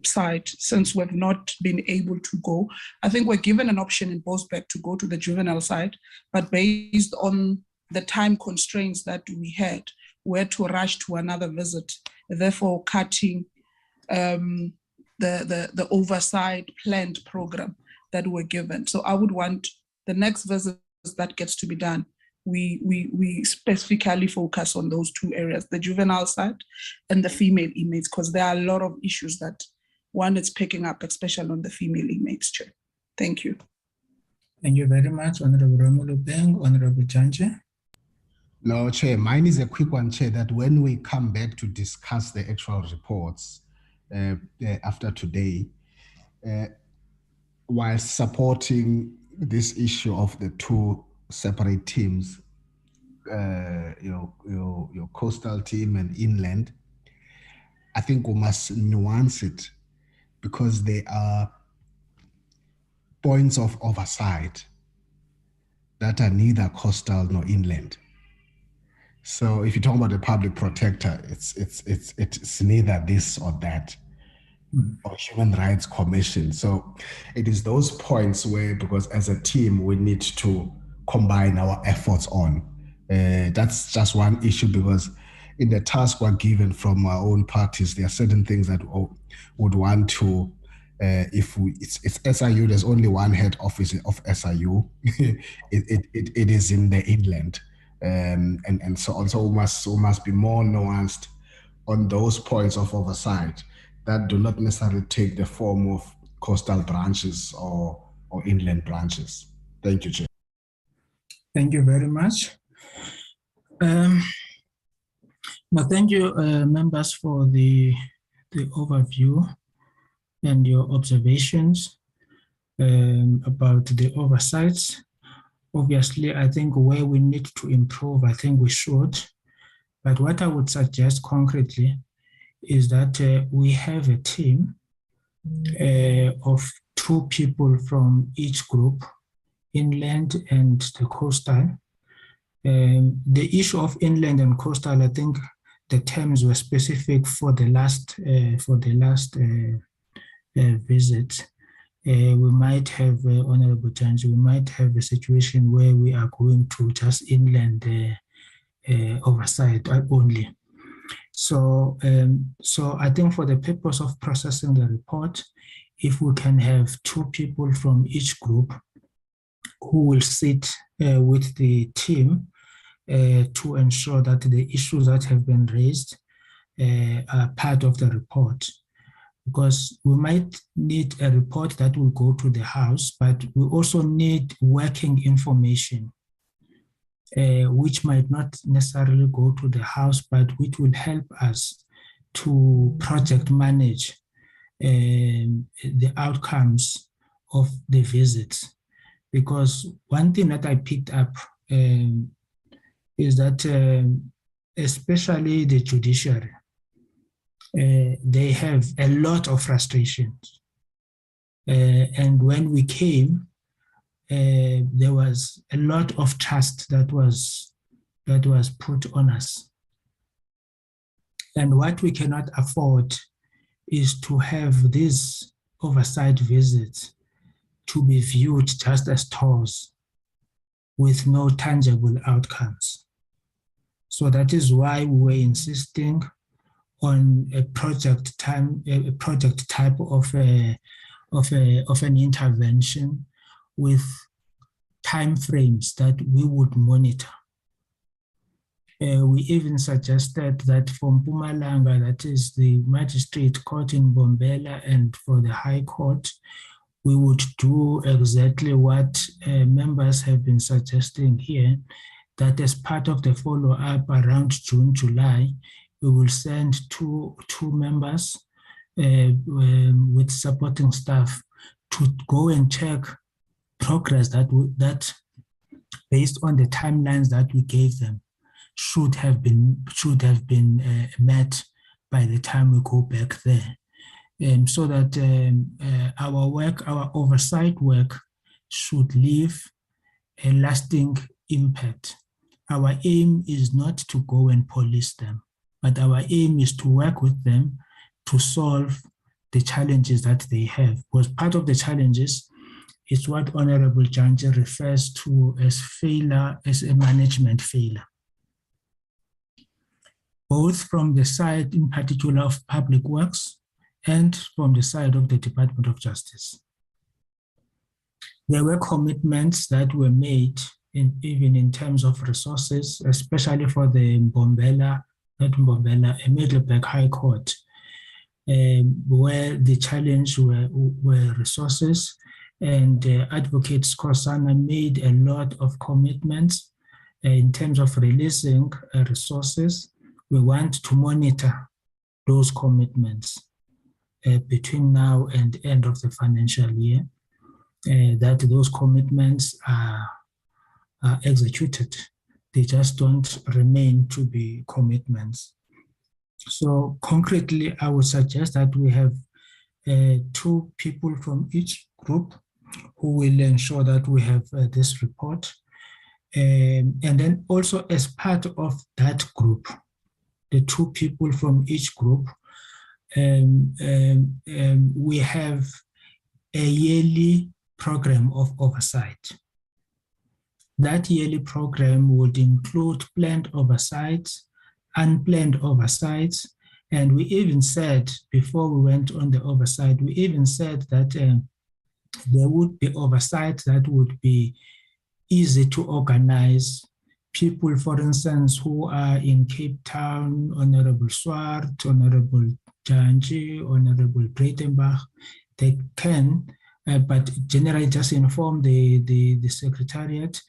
side, since we've not been able to go. I think we're given an option in Boesbeck to go to the juvenile side, but based on the time constraints that we had to rush to another visit, therefore cutting the oversight planned program that we're given. So I would want the next visit that gets to be done, we specifically focus on those two areas, the juvenile side and the female inmates, because there are a lot of issues that one is picking up, especially on the female inmates, Chair. Thank you. Thank you very much, Honorable Ramulubeng. Honorable Janje. No, Chair, mine is a quick one, Chair, that when we come back to discuss the actual reports after today, while supporting this issue of the two separate teams, your coastal team and inland, I think we must nuance it, because there are points of oversight that are neither coastal nor inland. So if you talk about the public protector, it's neither this or that, or Human Rights Commission. So it is those points where, because as a team, we need to combine our efforts on. That's just one issue, because in the task we're given from our own parties, there are certain things that would want to, it's SIU, there's only one head office of SIU. it is in the inland. And so also must be more nuanced on those points of oversight that do not necessarily take the form of coastal branches or inland branches. Thank you, Chair. Thank you very much. Now, thank you, members, for the overview and your observations about the oversights. Obviously, I think where we need to improve, I think we should. But what I would suggest concretely is that we have a team of 2 people from each group, inland and the coastal. The issue of inland and coastal, I think the terms were specific for the last visit. We might have, Honorable Judge, we might have a situation where we are going to just inland oversight only. So I think for the purpose of processing the report, if we can have 2 people from each group who will sit with the team to ensure that the issues that have been raised are part of the report. Because we might need a report that will go to the House, but we also need working information, which might not necessarily go to the House, but which will help us to project manage the outcomes of the visits. Because one thing that I picked up is that especially the judiciary, they have a lot of frustrations. And when we came, there was a lot of trust that was put on us. And what we cannot afford is to have these oversight visits to be viewed just as tours with no tangible outcomes. So that is why we were insisting on a project type of an intervention with timeframes that we would monitor. We even suggested that for Mpumalanga, that is the magistrate court in Bombela, and for the High Court, we would do exactly what members have been suggesting here, that as part of the follow-up around June, July, we will send two members with supporting staff to go and check progress that based on the timelines that we gave them should have been met by the time we go back there. So that our oversight work should leave a lasting impact. Our aim is not to go and police them, but our aim is to work with them to solve the challenges that they have. Because part of the challenges is what Honorable Janja refers to as failure, as a management failure, both from the side in particular of Public Works and from the side of the Department of Justice. There were commitments that were made even in terms of resources, especially for the Middelburg High Court, where the challenge were resources, and Advocate Skosana made a lot of commitments in terms of releasing resources. We want to monitor those commitments between now and end of the financial year, that those commitments are executed. They just don't remain to be commitments. So concretely, I would suggest that we have 2 people from each group who will ensure that we have this report. And then also as part of that group, the 2 people from each group, we have a yearly program of oversight. That yearly program would include planned oversights unplanned oversights. And we even said, before we went on the oversight, we even said that there would be oversight that would be easy to organize. People, for instance, who are in Cape Town, Honorable Swart, Honorable Janji, Honorable Breitenbach, they can, but generally just inform the Secretariat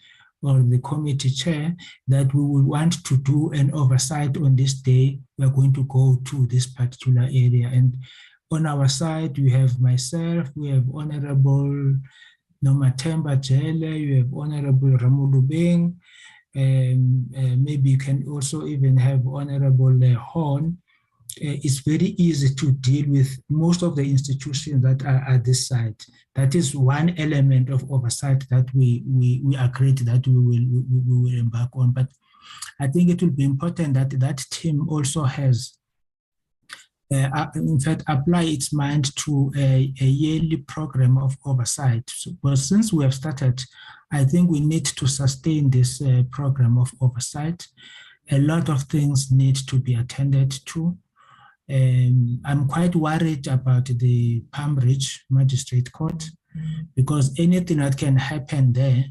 or the committee chair that we will want to do an oversight on this day. We are going to go to this particular area. And on our side, we have myself, we have Honorable Nomathemba Jele, you have Honorable Ramulubeng, maybe you can also even have Honorable Horn. It's very easy to deal with most of the institutions that are at this side. That is one element of oversight that we agreed that we will embark on. But I think it will be important that that team also has, in fact, apply its mind to a yearly program of oversight. So, well, since we have started, I think we need to sustain this program of oversight. A lot of things need to be attended to. I'm quite worried about the Palm Ridge Magistrate Court because anything that can happen there,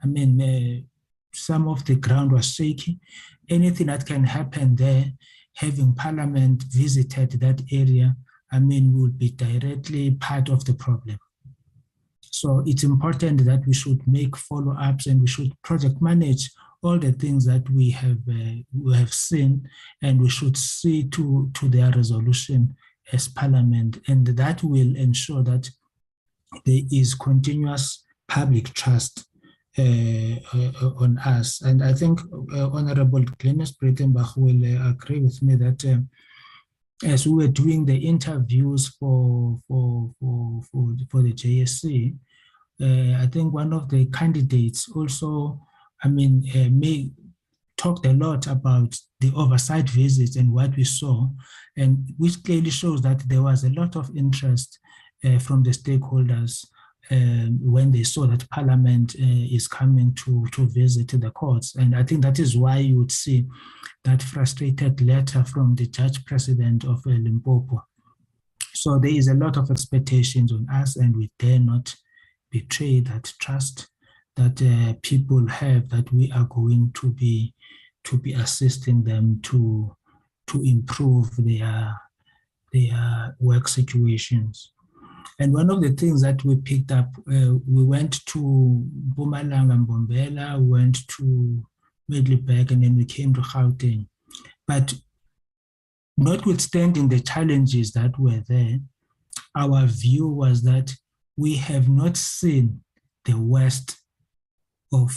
I mean, some of the ground was shaky. Anything that can happen there, having Parliament visited that area, I mean, would be directly part of the problem. So it's important that we should make follow-ups and we should project manage all the things that we have seen, and we should see to their resolution as Parliament, and that will ensure that there is continuous public trust on us. And I think Honorable Glenis Breitenbach will agree with me that as we were doing the interviews for the JSC, I think one of the candidates also, I mean, talked a lot about the oversight visits and what we saw, and which clearly shows that there was a lot of interest from the stakeholders when they saw that Parliament is coming to visit the courts. And I think that is why you would see that frustrated letter from the Judge President of Limpopo. So there is a lot of expectations on us, and we dare not betray that trust that people have, that we are going to be assisting them to improve their work situations. And one of the things that we picked up, we went to Mpumalanga, Mbombela, went to Middelburg, and then we came to Gauteng. But notwithstanding the challenges that were there, our view was that we have not seen the worst of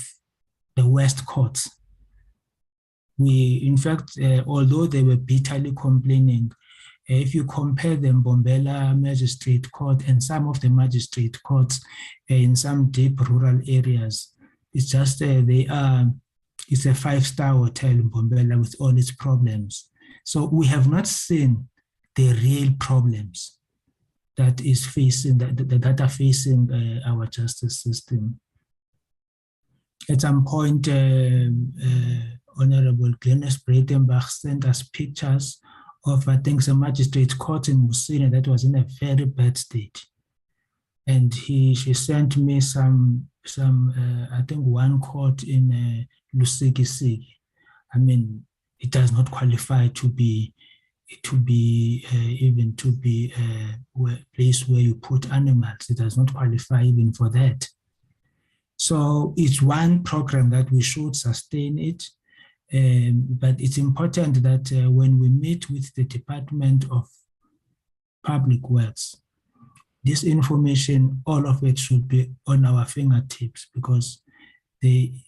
the West courts. We, in fact, although they were bitterly complaining, if you compare the Mbombela Magistrate Court and some of the magistrate courts in some deep rural areas, it's just it's a 5-star hotel in Mbombela with all its problems. So we have not seen the real problems that is facing that are facing our justice system. At some point, Honorable Glenis Breitenbach sent us pictures of, I think, some magistrate court in Musina that was in a very bad state. And she sent me some I think one court in Lusikisiki. I mean, it does not qualify to be a place where you put animals. It does not qualify even for that. So it's one program that we should sustain it. But it's important that when we meet with the Department of Public Works, this information, all of it should be on our fingertips, because we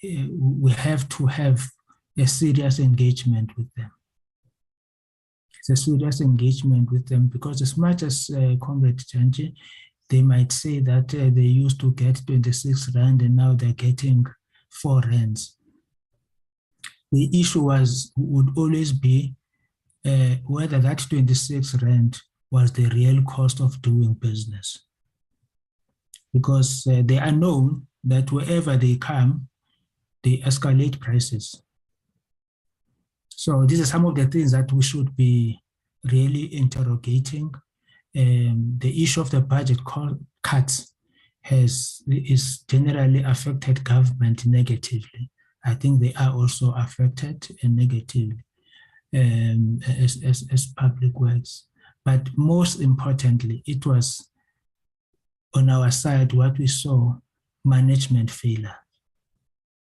have to have a serious engagement with them. It's a serious engagement with them, because as much as Comrade Janji, they might say that they used to get 26 Rand and now they're getting 4 rands. The issue would always be whether that 26 Rand was the real cost of doing business. Because they are known that wherever they come, they escalate prices. So these are some of the things that we should be really interrogating. The issue of the budget cuts is generally affected government negatively. I think they are also affected negatively as public works. But most importantly, it was on our side what we saw, management failure.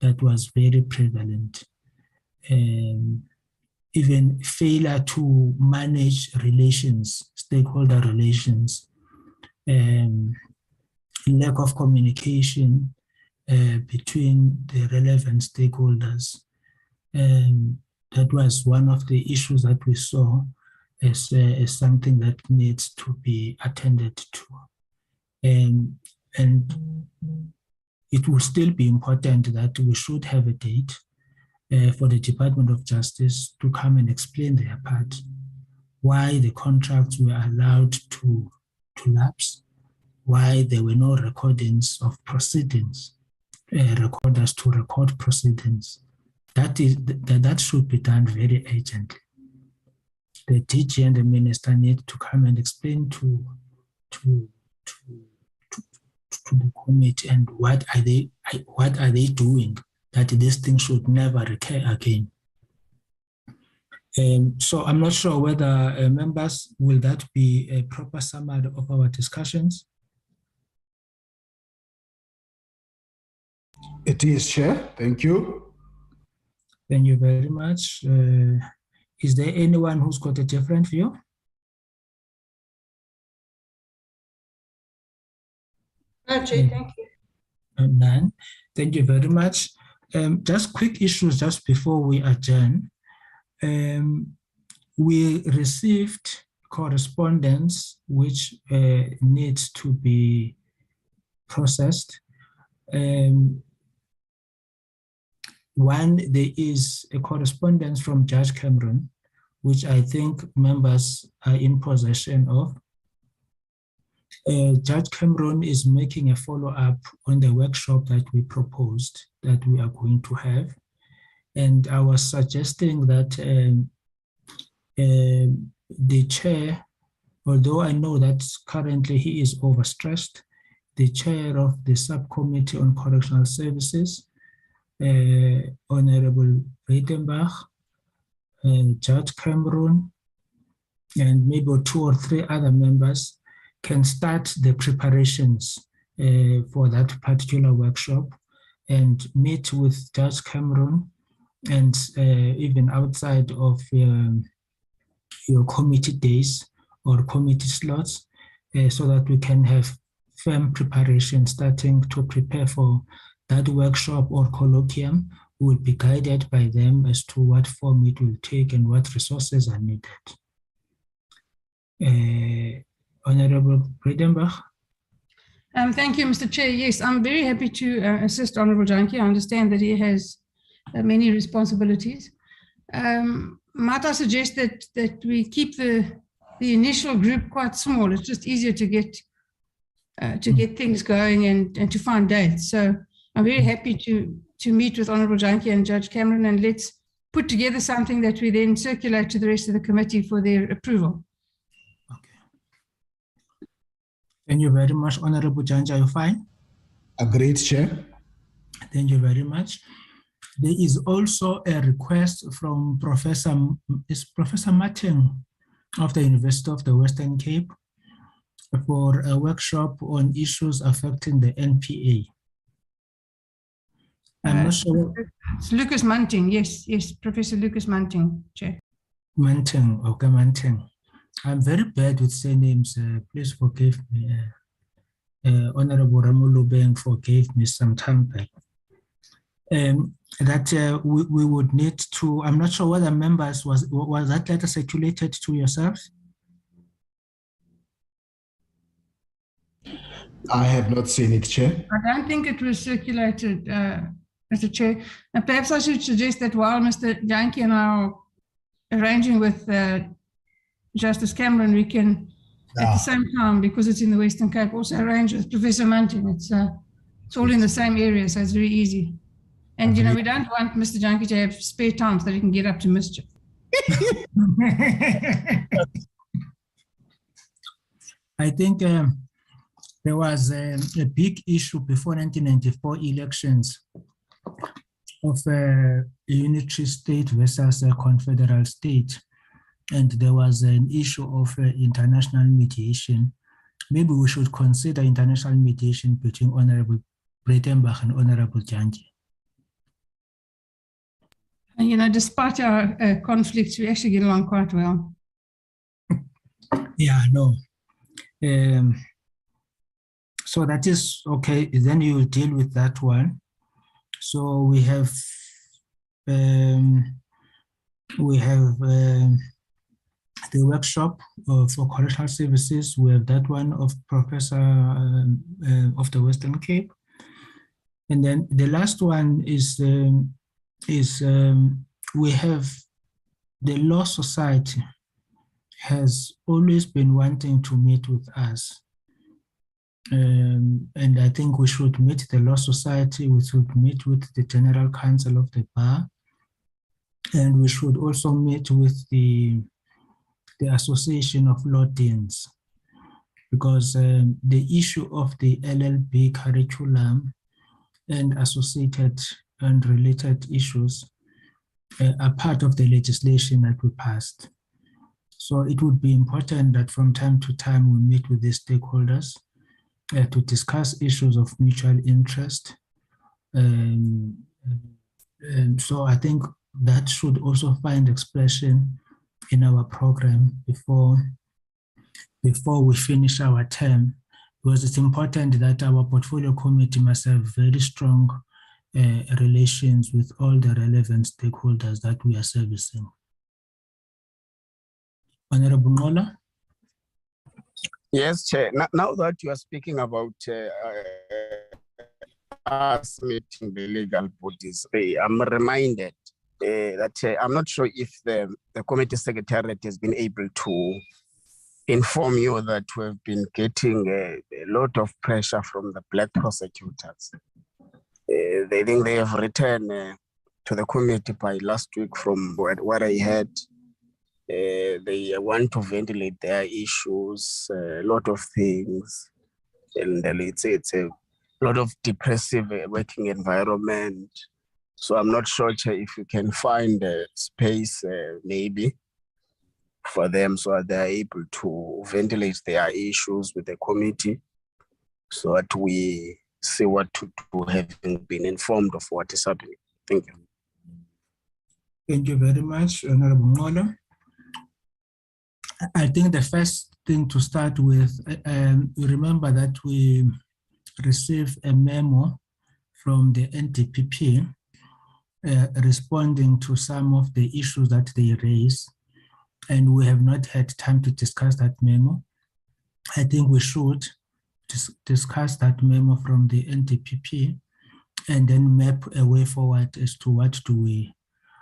That was very prevalent. Even failure to manage relations, stakeholder relations, lack of communication between the relevant stakeholders. That was one of the issues that we saw as something that needs to be attended to. And it will still be important that we should have a date for the Department of Justice to come and explain their part, why the contracts were allowed to lapse, why there were no recordings of proceedings, recorders to record proceedings. That should be done very urgently. The DG and the minister need to come and explain to the committee and what are they doing that this thing should never recur again. So I'm not sure whether members, will that be a proper summary of our discussions? It is, Chair. Thank you. Thank you very much. Is there anyone who's got a different view? No, Chair, thank you. None. Thank you very much. Just quick issues just before we adjourn. We received correspondence which needs to be processed. One, there is a correspondence from Judge Cameron, which I think members are in possession of. Judge Cameron is making a follow-up on the workshop that we proposed that we are going to have. And I was suggesting that the chair, although I know that currently he is overstressed, the chair of the subcommittee on correctional services, Honorable Breitenbach, Judge Cameron, and maybe 2 or 3 other members can start the preparations for that particular workshop and meet with Judge Cameron and even outside of your committee days or committee slots so that we can have firm preparation starting to prepare for that workshop or colloquium. We will be guided by them as to what form it will take and what resources are needed. Honorable Breitenbach. Thank you, Mr. Chair. Yes, I'm very happy to assist Honorable Janki. I understand that he has many responsibilities. Might I suggest that we keep the initial group quite small? It's just easier to get things going and to find dates. So I'm very happy to meet with Honorable Janki and Judge Cameron, and let's put together something that we then circulate to the rest of the committee for their approval. Thank you very much, Honorable Janja. You fine? Agreed, Chair. Thank you very much. There is also a request from Professor Martin of the University of the Western Cape for a workshop on issues affecting the NPA. I'm not sure. It's Lucas Munting. Yes, Professor Lucas Munting, Chair. Munting, okay, Munting. I'm very bad with surnames. Please forgive me. Honorable Ramulubeng forgave me some time back. That we would need to, I'm not sure whether members, was that letter circulated to yourselves? I have not seen it, Chair. I don't think it was circulated, Mr. Chair. And perhaps I should suggest that while Mr. Janki and I are arranging with Justice Cameron, we can, at the same time, because it's in the Western Cape, also arrange with Professor Munting. It's all in the same area, so it's very easy. And, you know, we don't want Mr. Janki to have spare time so that he can get up to mischief. I think there was a big issue before 1994 elections of a unitary state versus a confederal state. And there was an issue of international mediation. Maybe we should consider international mediation between Honorable Breitenbach and Honorable Janji. And, you know, despite our conflicts, we actually get along quite well. Yeah, no. So that is okay. Then you will deal with that one. So we have the workshop for correctional services. We have that one of Professor of the Western Cape, and then the last one is we have the Law Society has always been wanting to meet with us. And I think we should meet the Law Society, we should meet with the General Counsel of the Bar, and we should also meet with the Association of Law Deans, because the issue of the LLB curriculum and associated and related issues are part of the legislation that we passed. So it would be important that from time to time we meet with the stakeholders to discuss issues of mutual interest. And so I think that should also find expression in our program before we finish our term, because it's important that our portfolio committee must have very strong relations with all the relevant stakeholders that we are servicing. Honorable Ngola? Yes, Chair. Now that you are speaking about us meeting the legal bodies, I'm reminded that I'm not sure if the committee secretariat has been able to inform you that we've been getting a lot of pressure from the black prosecutors. They think they have written to the committee by last week from what I heard. They want to ventilate their issues, a lot of things, and it's a lot of depressive working environment. So I'm not sure, Chair, if you can find a space maybe for them so that they're able to ventilate their issues with the committee, so that we see what to do, having been informed of what is happening. Thank you. Thank you very much, Honorable Ngola. I think the first thing to start with, you remember that we received a memo from the NDPP responding to some of the issues that they raised, and we have not had time to discuss that memo. I think we should discuss that memo from the NDPP and then map a way forward as to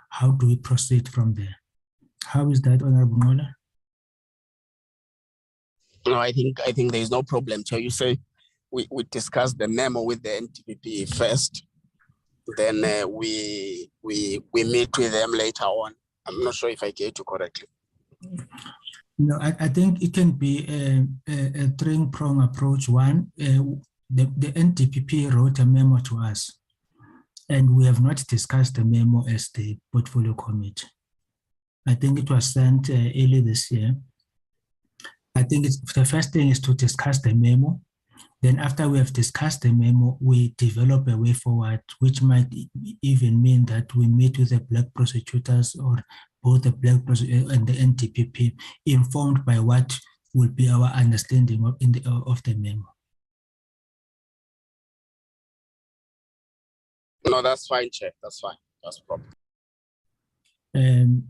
how do we proceed from there. How is that, Honorable Ngola? No, I think there is no problem. So you say we discuss the memo with the NDPP first, then we meet with them later on. I'm not sure if I get you correctly. No, I think it can be a three-pronged approach. One, the NDPP wrote a memo to us, and we have not discussed the memo as the portfolio committee. I think it was sent early this year. I think the first thing is to discuss the memo. Then after we have discussed the memo, we develop a way forward, which might even mean that we meet with the black prosecutors or both the black prosecutors and the NDPP, informed by what will be our understanding of the memo. No, that's fine, Chair. That's fine. That's problem.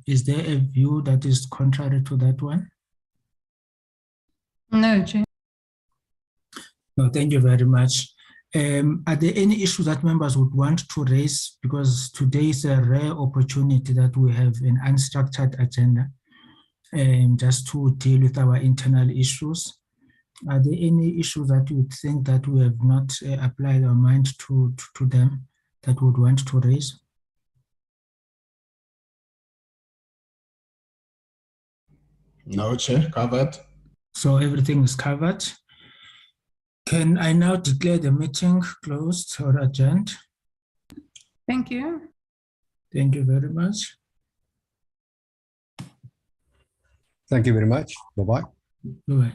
Is there a view that is contrary to that one? No, Chair. No, thank you very much. Are there any issues that members would want to raise? Because today is a rare opportunity that we have an unstructured agenda just to deal with our internal issues. Are there any issues that you would think that we have not applied our mind to them that would want to raise? No, Chair, covered. So everything is covered. Can I now declare the meeting closed or adjourned? Thank you. Thank you very much. Thank you very much. Bye-bye. Bye-bye.